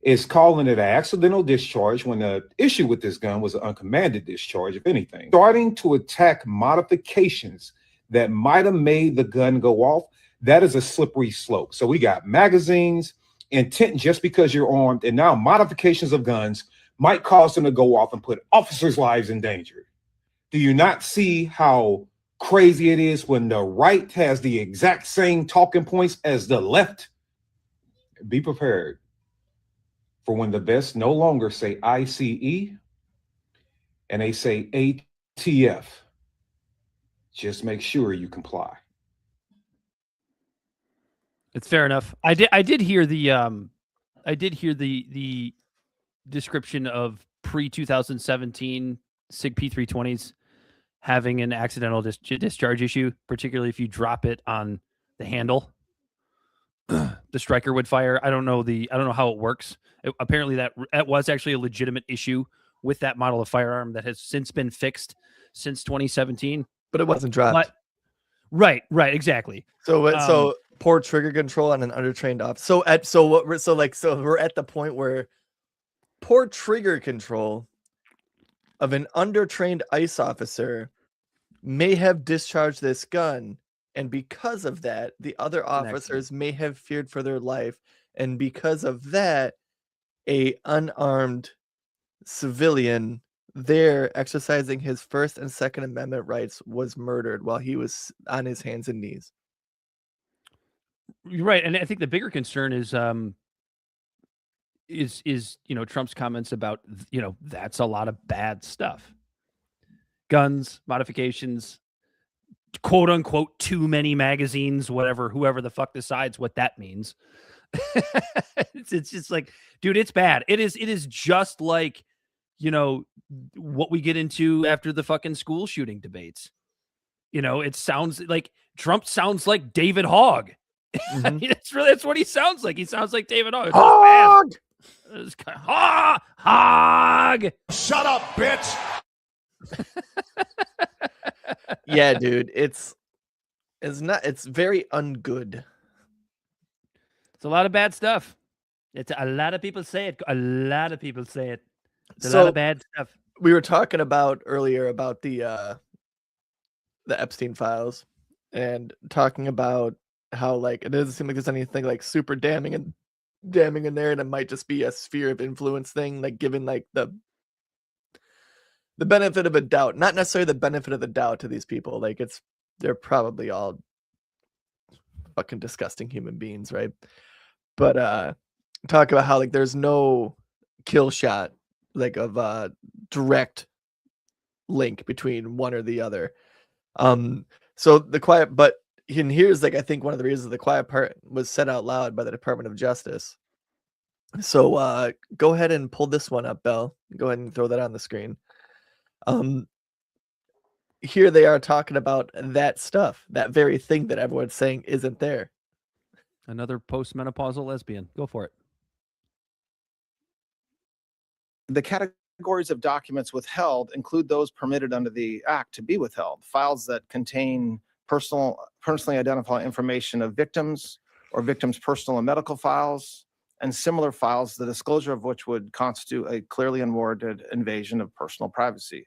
is calling it an accidental discharge when the issue with this gun was an uncommanded discharge, if anything. Starting to attack modifications that might have made the gun go off, that is a slippery slope. So we got magazines, intent just because you're armed, and now modifications of guns might cause them to go off and put officers' lives in danger. Do you not see how crazy it is when the right has the exact same talking points as the left? Be prepared for when the best no longer say ICE and they say ATF. Just make sure you comply. It's fair enough. I did hear the description of pre-2017 SIG P320s having an accidental discharge issue, particularly if you drop it on the handle. The striker would fire. I don't know how it works. Apparently that was actually a legitimate issue with that model of firearm that has since been fixed since 2017. But it wasn't dropped. Right, exactly. So poor trigger control on an undertrained officer. So we're at the point where poor trigger control of an undertrained ICE officer may have discharged this gun, and because of that, the other officers may have feared for their life, and because of that, a unarmed civilian there exercising his First and Second Amendment rights was murdered while he was on his hands and knees. You're right, and I think the bigger concern is Trump's comments about that's a lot of bad stuff. Guns, modifications, quote unquote too many magazines, whoever the fuck decides what that means. It's just like, dude, it's bad. It is just like what we get into after the fucking school shooting debates. It sounds like Trump sounds like David Hogg. Mm-hmm. I mean, that's what he sounds like. He sounds like David Hogg. Hogg! It's Hogg! Shut up, bitch! Yeah, dude, it's very ungood. It's a lot of bad stuff. It's a lot of people say it. A lot of people say it. It's a So, lot of bad stuff. We were talking about earlier about the Epstein files and talking about how like it doesn't seem like there's anything like super damning in there, and it might just be a sphere of influence thing, like given like the benefit of a doubt, not necessarily the benefit of the doubt to these people. Like they're probably all fucking disgusting human beings, right? But talk about how like there's no kill shot like of a direct link between one or the other. So the quiet, but and here's like I think one of the reasons the quiet part was said out loud by the Department of Justice. So go ahead and pull this one up, Bell. Go ahead and throw that on the screen. Here they are talking about that stuff, that very thing that everyone's saying isn't there. Another postmenopausal lesbian. Go for it. The categories of documents withheld include those permitted under the Act to be withheld. Files that contain personally identifiable information of victims or victims' personal and medical files, and similar files, the disclosure of which would constitute a clearly unwarranted invasion of personal privacy.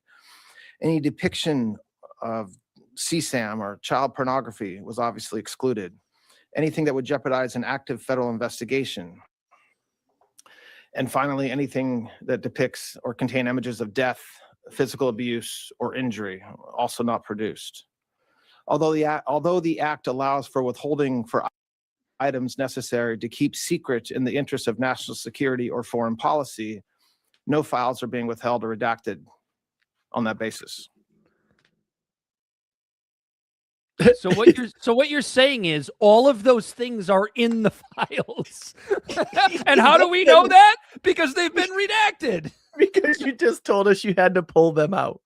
Any depiction of CSAM or child pornography was obviously excluded. Anything that would jeopardize an active federal investigation. And finally, anything that depicts or contain images of death, physical abuse, or injury, also not produced. Although the Act allows for withholding for items necessary to keep secret in the interest of national security or foreign policy, no files are being withheld or redacted on that basis. So what you're saying is all of those things are in the files. And how do we know that? Because they've been redacted. Because you just told us you had to pull them out.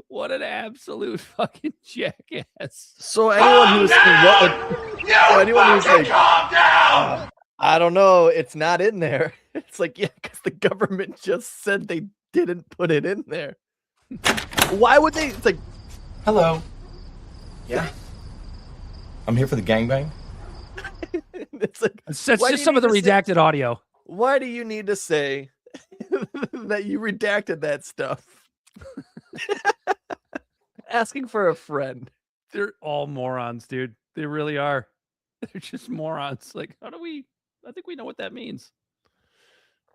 What an absolute fucking jackass. So anyone who's like, calm down. I don't know, it's not in there. It's like, yeah, because the government just said they didn't put it in there. Why would they? It's like, hello. Yeah. I'm here for the gangbang. It's like that's just some of the redacted audio. Why do you need to say that you redacted that stuff? Asking for a friend. They're all morons, dude. They really are. They're just morons. Like, I think we know what that means.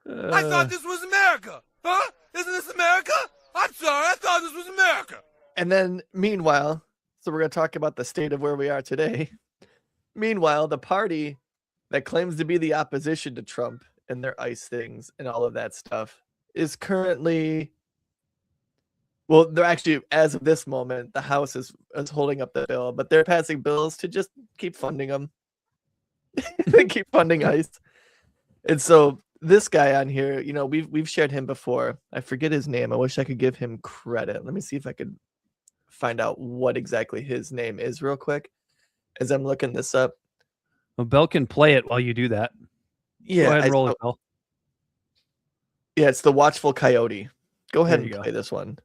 I thought this was America. Huh? Isn't this America? I'm sorry, I thought this was America. And then meanwhile, so we're going to talk about the state of where we are today. Meanwhile, the party that claims to be the opposition to Trump and their ICE things and all of that stuff is currently, well, they're actually, as of this moment, the House is holding up the bill, but they're passing bills to just keep funding them. They keep funding ICE. And so this guy on here, you know, we've shared him before. I forget his name. I wish I could give him credit. Let me see if I could find out what exactly his name is real quick as I'm looking this up. Well, Bell can play it while you do that. Yeah, Go ahead and roll it, Bell. Yeah, it's the Watchful Coyote. Go ahead and you go. play this one.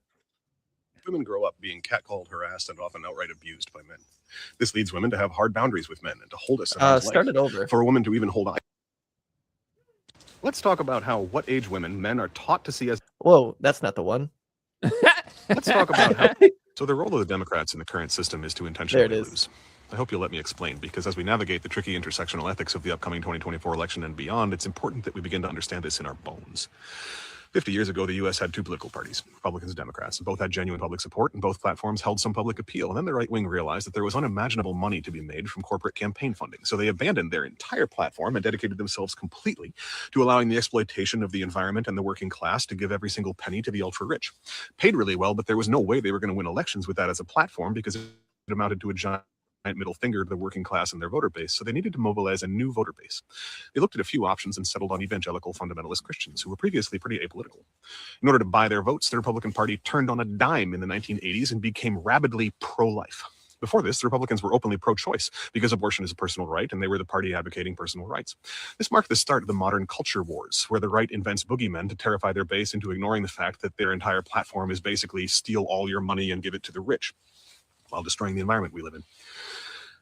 Women grow up being catcalled, harassed, and often outright abused by men. This leads women to have hard boundaries with men and to hold us. Start it over. For a woman to even hold on. Let's talk about how what age women men are taught to see as. Whoa, that's not the one. Let's talk about how. So the role of the Democrats in the current system is to intentionally lose. I hope you'll let me explain, because as we navigate the tricky intersectional ethics of the upcoming 2024 election and beyond, it's important that we begin to understand this in our bones. 50 years ago, the U.S. had two political parties, Republicans and Democrats, and both had genuine public support, and both platforms held some public appeal. And then the right wing realized that there was unimaginable money to be made from corporate campaign funding. So they abandoned their entire platform and dedicated themselves completely to allowing the exploitation of the environment and the working class to give every single penny to the ultra-rich. Paid really well, but there was no way they were going to win elections with that as a platform, because it amounted to a giant middle finger to the working class and their voter base, so they needed to mobilize a new voter base. They looked at a few options and settled on evangelical fundamentalist Christians who were previously pretty apolitical. In order to buy their votes, the Republican Party turned on a dime in the 1980s and became rabidly pro-life. Before this, the Republicans were openly pro-choice because abortion is a personal right, and they were the party advocating personal rights. This marked the start of the modern culture wars, where the right invents boogeymen to terrify their base into ignoring the fact that their entire platform is basically steal all your money and give it to the rich, while destroying the environment we live in.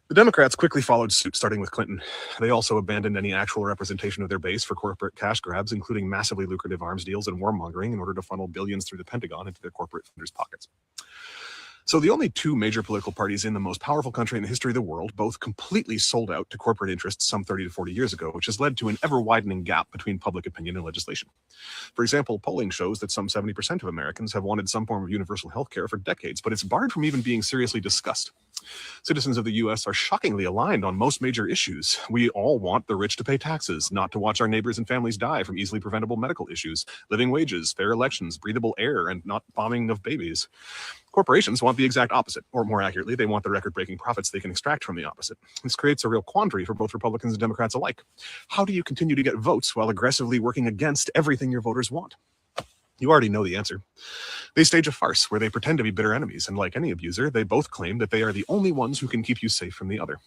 The Democrats quickly followed suit, starting with Clinton. They also abandoned any actual representation of their base for corporate cash grabs, including massively lucrative arms deals and warmongering, in order to funnel billions through the Pentagon into their corporate funders' pockets. So the only two major political parties in the most powerful country in the history of the world both completely sold out to corporate interests some 30 to 40 years ago, which has led to an ever-widening gap between public opinion and legislation. For example, polling shows that some 70% of Americans have wanted some form of universal health care for decades, but it's barred from even being seriously discussed. Citizens of the U.S. are shockingly aligned on most major issues. We all want the rich to pay taxes, not to watch our neighbors and families die from easily preventable medical issues, living wages, fair elections, breathable air, and not bombing of babies. Corporations want the exact opposite, or more accurately, they want the record-breaking profits they can extract from the opposite. This creates a real quandary for both Republicans and Democrats alike. How do you continue to get votes while aggressively working against everything your voters want? You already know the answer. They stage a farce where they pretend to be bitter enemies, and like any abuser, they both claim that they are the only ones who can keep you safe from the other.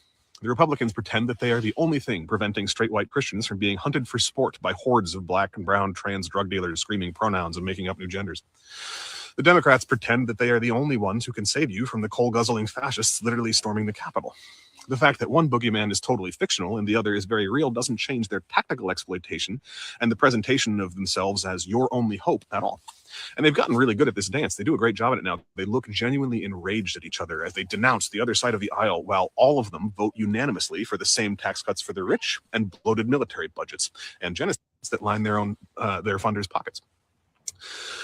The Republicans pretend that they are the only thing preventing straight white Christians from being hunted for sport by hordes of black and brown trans drug dealers screaming pronouns and making up new genders. The Democrats pretend that they are the only ones who can save you from the coal-guzzling fascists literally storming the Capitol. The fact that one boogeyman is totally fictional and the other is very real doesn't change their tactical exploitation and the presentation of themselves as your only hope at all. And they've gotten really good at this dance. They do a great job at it now. They look genuinely enraged at each other as they denounce the other side of the aisle, while all of them vote unanimously for the same tax cuts for the rich and bloated military budgets and genocides that line their funders' pockets.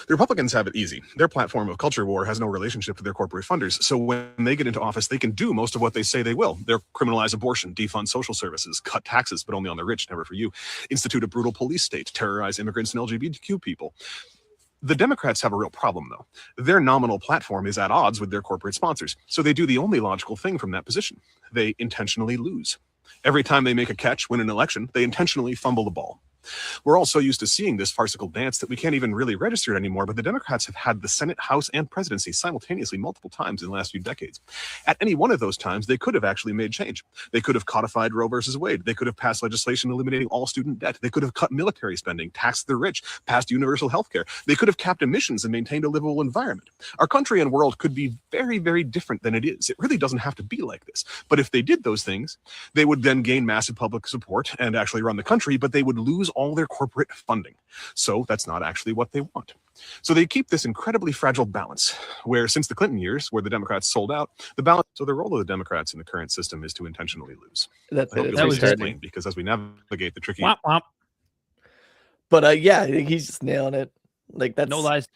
The Republicans have it easy. Their platform of culture war has no relationship to their corporate funders. So when they get into office, they can do most of what they say they will. They'll criminalize abortion, defund social services, cut taxes, but only on the rich, never for you, institute a brutal police state, terrorize immigrants and LGBTQ people. The Democrats have a real problem, though. Their nominal platform is at odds with their corporate sponsors. So they do the only logical thing from that position. They intentionally lose. Every time they make a catch, win an election, they intentionally fumble the ball. We're all so used to seeing this farcical dance that we can't even really register it anymore, but the Democrats have had the Senate, House, and presidency simultaneously multiple times in the last few decades. At any one of those times, they could have actually made change. They could have codified Roe versus Wade. They could have passed legislation eliminating all student debt. They could have cut military spending, taxed the rich, passed universal health care. They could have capped emissions and maintained a livable environment. Our country and world could be very, very different than it is. It really doesn't have to be like this. But if they did those things, they would then gain massive public support and actually run the country, but they would lose all their corporate funding. So that's not actually what they want. So they keep this incredibly fragile balance where, since the Clinton years, where the Democrats sold out, the balance. So the role of the Democrats in the current system is to intentionally lose. That's it. That was explained, because as we navigate the tricky. Womp, womp. But yeah, I think he's just nailing it. Like, that's no lies.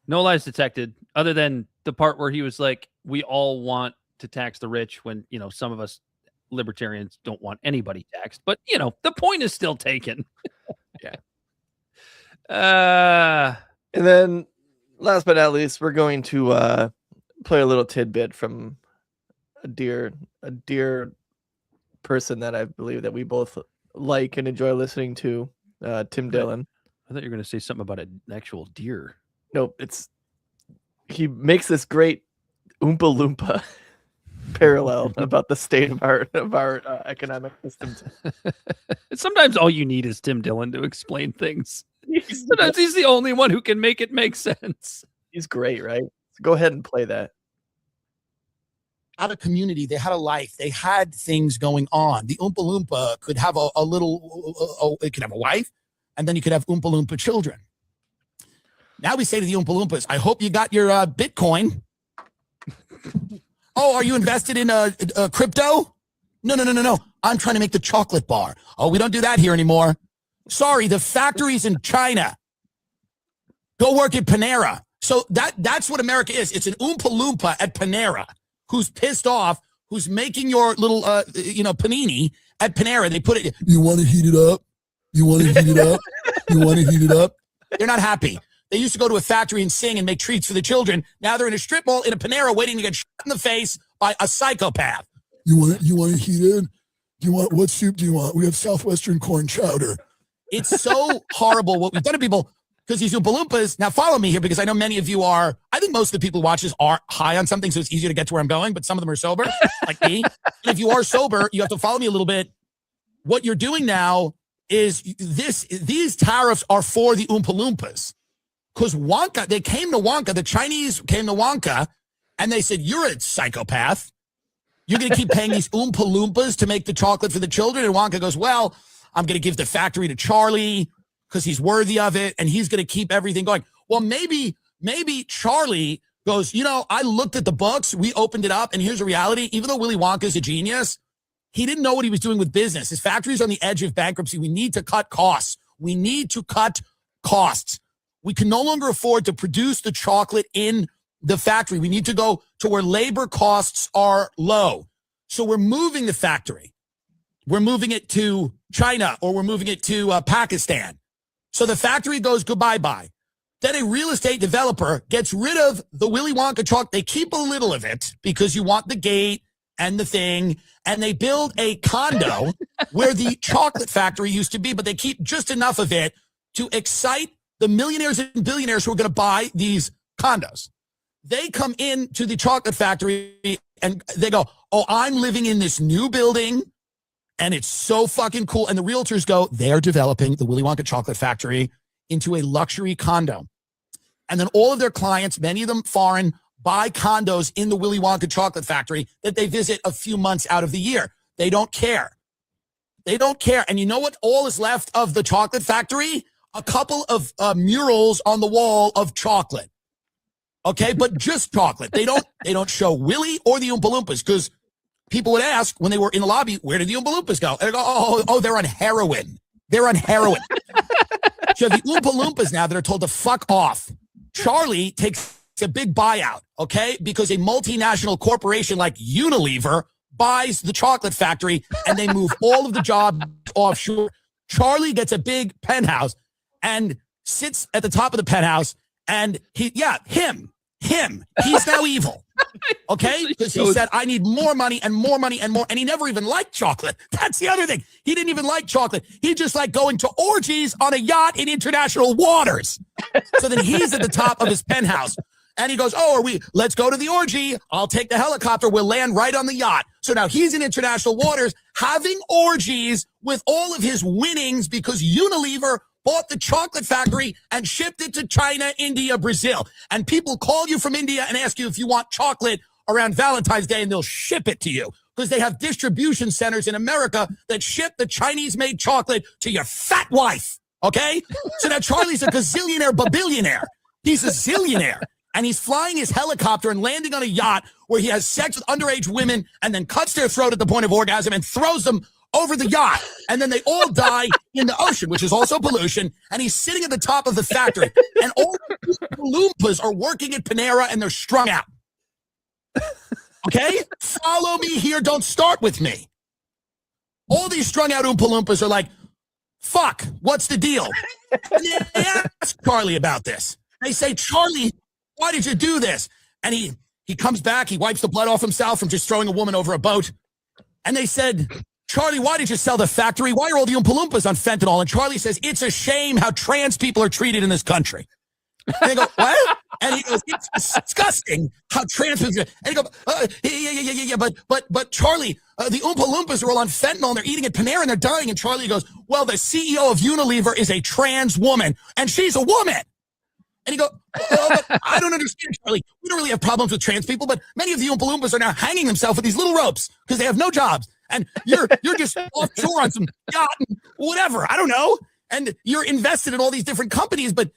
No lies detected, other than the part where he was like, we all want to tax the rich when, some of us libertarians don't want anybody taxed. But, the point is still taken. Yeah. And then last but not least, we're going to play a little tidbit from a dear person that I believe that we both like and enjoy listening to, Tim Dillon. I thought you were going to say something about an actual deer. Nope, he makes this great Oompa Loompa parallel about the state of our economic systems. Sometimes all you need is Tim Dillon to explain things. Sometimes he's the only one who can make it make sense. He's great, right? So go ahead and play that. Had a community, they had a life, they had things going on. The Oompa Loompa could have it could have a wife, and then you could have Oompa Loompa children. Now we say to the Oompa Loompas, I hope you got your Bitcoin. Oh, are you invested in crypto? No. I'm trying to make the chocolate bar. Oh, we don't do that here anymore. Sorry, the factory's in China. Go work at Panera. So that's what America is. It's an Oompa Loompa at Panera who's pissed off, who's making your little, panini at Panera. They put it, you want to heat it up? You want to heat it up? You want to heat it up? They're not happy. They used to go to a factory and sing and make treats for the children. Now they're in a strip mall in a Panera waiting to get shot in the face by a psychopath. You want to heat it? What soup do you want? We have Southwestern corn chowder. It's so horrible what we've done to people because these Oompa Loompas, now follow me here because I know many of you I think most of the people who watch this are high on something, so it's easier to get to where I'm going, but some of them are sober, like me. And if you are sober, you have to follow me a little bit. What you're doing now is these tariffs are for the Oompa Loompas. Because Wonka, they came to Wonka, the Chinese came to Wonka, and they said, you're a psychopath. You're going to keep paying these Oompa Loompas to make the chocolate for the children? And Wonka goes, well, I'm going to give the factory to Charlie because he's worthy of it, and he's going to keep everything going. Well, maybe Charlie goes, I looked at the books, we opened it up, and here's a reality. Even though Willy Wonka's a genius, he didn't know what he was doing with business. His factory's on the edge of bankruptcy. We need to cut costs. We can no longer afford to produce the chocolate in the factory. We need to go to where labor costs are low. So we're moving the factory. We're moving it to China or we're moving it to Pakistan. So the factory goes goodbye-bye. Then a real estate developer gets rid of the Willy Wonka chocolate. They keep a little of it because you want the gate and the thing, and they build a condo where the chocolate factory used to be, but they keep just enough of it to excite the millionaires and billionaires who are going to buy these condos. They come into the chocolate factory and they go, oh, I'm living in this new building and it's so fucking cool. And the realtors go, they're developing the Willy Wonka chocolate factory into a luxury condo. And then all of their clients, many of them foreign, buy condos in the Willy Wonka chocolate factory that they visit a few months out of the year. They don't care. And you know what all is left of the chocolate factory? A couple of murals on the wall of chocolate. Okay, but just chocolate. They don't show Willy or the Oompa Loompas because people would ask when they were in the lobby, where did the Oompa Loompas go? And they go, oh, they're on heroin. So the Oompa Loompas now that are told to fuck off. Charlie takes a big buyout, okay, because a multinational corporation like Unilever buys the chocolate factory and they move all of the jobs offshore. Charlie gets a big penthouse and sits at the top of the penthouse and he's now evil. Okay? Because he said, I need more money and more money and more. And he never even liked chocolate. That's the other thing. He didn't even like chocolate. He just liked going to orgies on a yacht in international waters. So then he's at the top of his penthouse. And he goes, let's go to the orgy. I'll take the helicopter. We'll land right on the yacht. So now he's in international waters having orgies with all of his winnings because Unilever bought the chocolate factory and shipped it to China, India, Brazil. And people call you from India and ask you if you want chocolate around Valentine's Day and they'll ship it to you because they have distribution centers in America that ship the Chinese-made chocolate to your fat wife. Okay? So now Charlie's a gazillionaire, babillionaire. He's a zillionaire. And he's flying his helicopter and landing on a yacht where he has sex with underage women and then cuts their throat at the point of orgasm and throws them over the yacht. And then they all die in the ocean, which is also pollution. And he's sitting at the top of the factory. And all the Loompas are working at Panera and they're strung out. Okay? Follow me here. Don't start with me. All these strung out Oompa Loompas are like, fuck, what's the deal? And they ask Charlie about this. They say, Charlie, why did you do this? And he comes back, he wipes the blood off himself from just throwing a woman over a boat. And they said, Charlie, why did you sell the factory? Why are all the Oompa Loompas on fentanyl? And Charlie says, it's a shame how trans people are treated in this country. And they go, what? And he goes, it's disgusting how trans people. And he goes, yeah, but Charlie, the Oompa Loompas are all on fentanyl and they're eating at Panera and they're dying. And Charlie goes, well, the CEO of Unilever is a trans woman and she's a woman. And he goes, I don't understand, Charlie. We don't really have problems with trans people, but many of the Oompa Loompas are now hanging themselves with these little ropes because they have no jobs. And you're just offshore on some yacht and whatever. I don't know. And you're invested in all these different companies. But,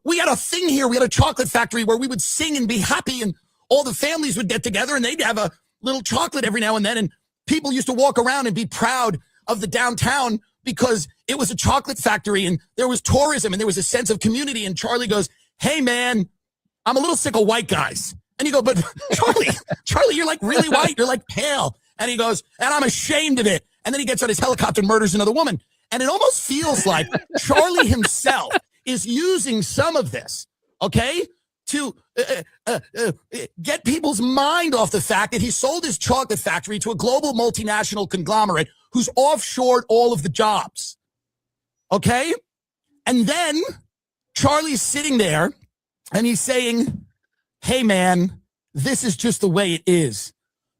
we had a thing here. We had a chocolate factory where we would sing and be happy and all the families would get together and they'd have a little chocolate every now and then. And people used to walk around and be proud of the downtown because it was a chocolate factory and there was tourism and there was a sense of community. And Charlie goes, hey, man, I'm a little sick of white guys. And you go, but Charlie, you're like really white. You're like pale. And he goes, and I'm ashamed of it. And then he gets on his helicopter and murders another woman. And it almost feels like Charlie himself is using some of this, okay, to get people's mind off the fact that he sold his chocolate factory to a global multinational conglomerate who's offshored all of the jobs, okay? And then Charlie's sitting there and he's saying, hey, man, this is just the way it is.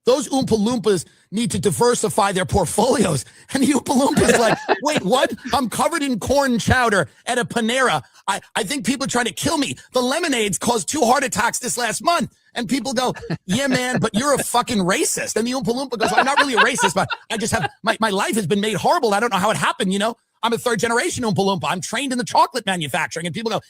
Those Oompa Loompas need to diversify their portfolios. And the Oompa Loompas like, wait, what? I'm covered in corn chowder at a Panera. I think people are trying to kill me. The lemonades caused 2 heart attacks this last month. And people go, yeah, man, but you're a fucking racist. And the Oompa Loompa goes, I'm not really a racist, but I just have, my life has been made horrible. I don't know how it happened, I'm a 3rd generation Oompa Loompa. I'm trained in the chocolate manufacturing. And people go,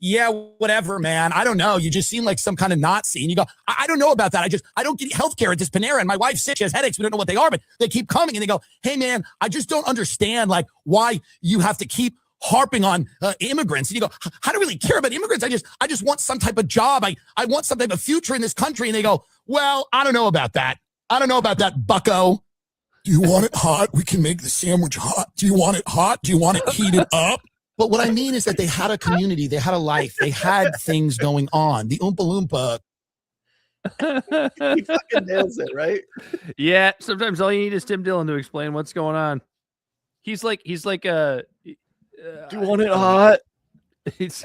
yeah, whatever, man. I don't know. You just seem like some kind of Nazi. And you go, I don't know about that. I don't get healthcare at this Panera. And my wife's sick. She has headaches. We don't know what they are, but they keep coming. And they go, hey, man, I just don't understand like why you have to keep harping on immigrants. And you go, I don't really care about immigrants. I just want some type of job. I want some type of future in this country. And they go, well, I don't know about that. I don't know about that, bucko. Do you want it hot? We can make the sandwich hot. Do you want it hot? Do you want it heated up? But what I mean is that they had a community, they had a life, they had things going on. The Oompa Loompa. He fucking nails it, right? Yeah, sometimes all you need is Tim Dillon to explain what's going on. He's like do you want it hot? He's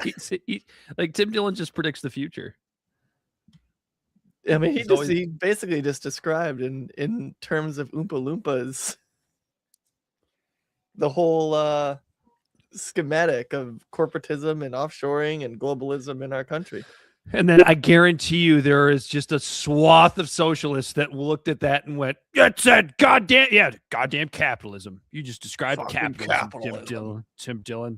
like Tim Dillon just predicts the future. I mean, he basically just described in terms of Oompa Loompas the whole schematic of corporatism and offshoring and globalism in our country. And then I guarantee you there is just a swath of socialists that looked at that and went, it said goddamn capitalism. You just described capitalism. Tim Dillon,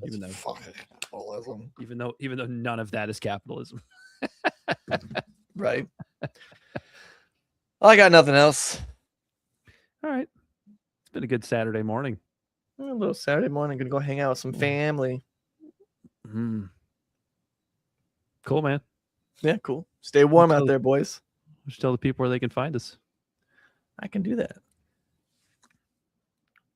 even though none of that is capitalism. Right. I got nothing else. All right. It's been a good Saturday morning. A little Saturday morning. Gonna go hang out with some family. Cool, man. Yeah, cool. Stay warm out there, boys. Just tell the people where they can find us. I can do that.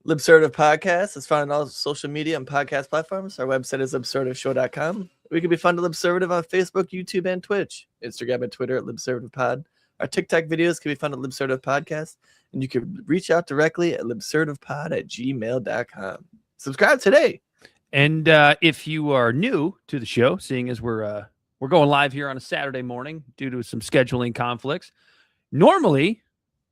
Libservative Podcast is found on all social media and podcast platforms. Our website is absurdiveshow.com. We can be found at Libservative on Facebook, YouTube, and Twitch. Instagram and Twitter at LibservativePod. Our TikTok videos can be found at Libservative Podcast. And you can reach out directly at libservativepod@gmail.com. Subscribe today. And if you are new to the show, seeing as we're going live here on a Saturday morning due to some scheduling conflicts, normally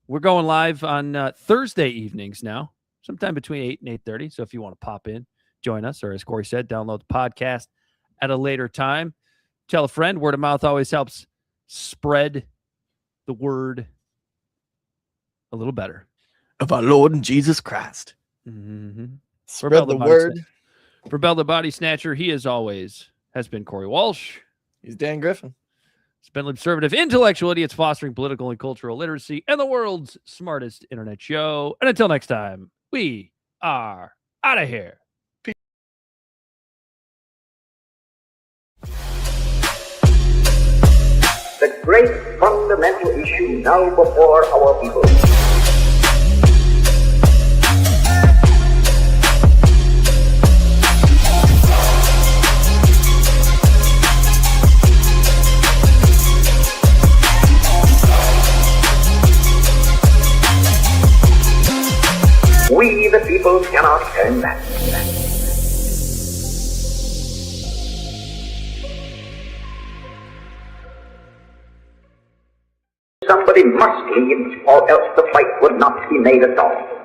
we're going live on Thursday evenings now, sometime between 8 and 8:30. So if you want to pop in, join us, or as Corey said, download the podcast at a later time. Tell a friend. Word of mouth always helps spread the word a little better of our Lord and Jesus Christ. Mm-hmm. Spread the word. For Bell the Body Snatcher, he as always has been Corey Walsh. He's Dan Griffin. It's been Libservative Intellectual Idiots fostering political and cultural literacy and the world's smartest internet show. And until next time, We are out of here. The great fundamental issue now before our people. We, the people, cannot turn back. Somebody must lead, or else the fight would not be made at all.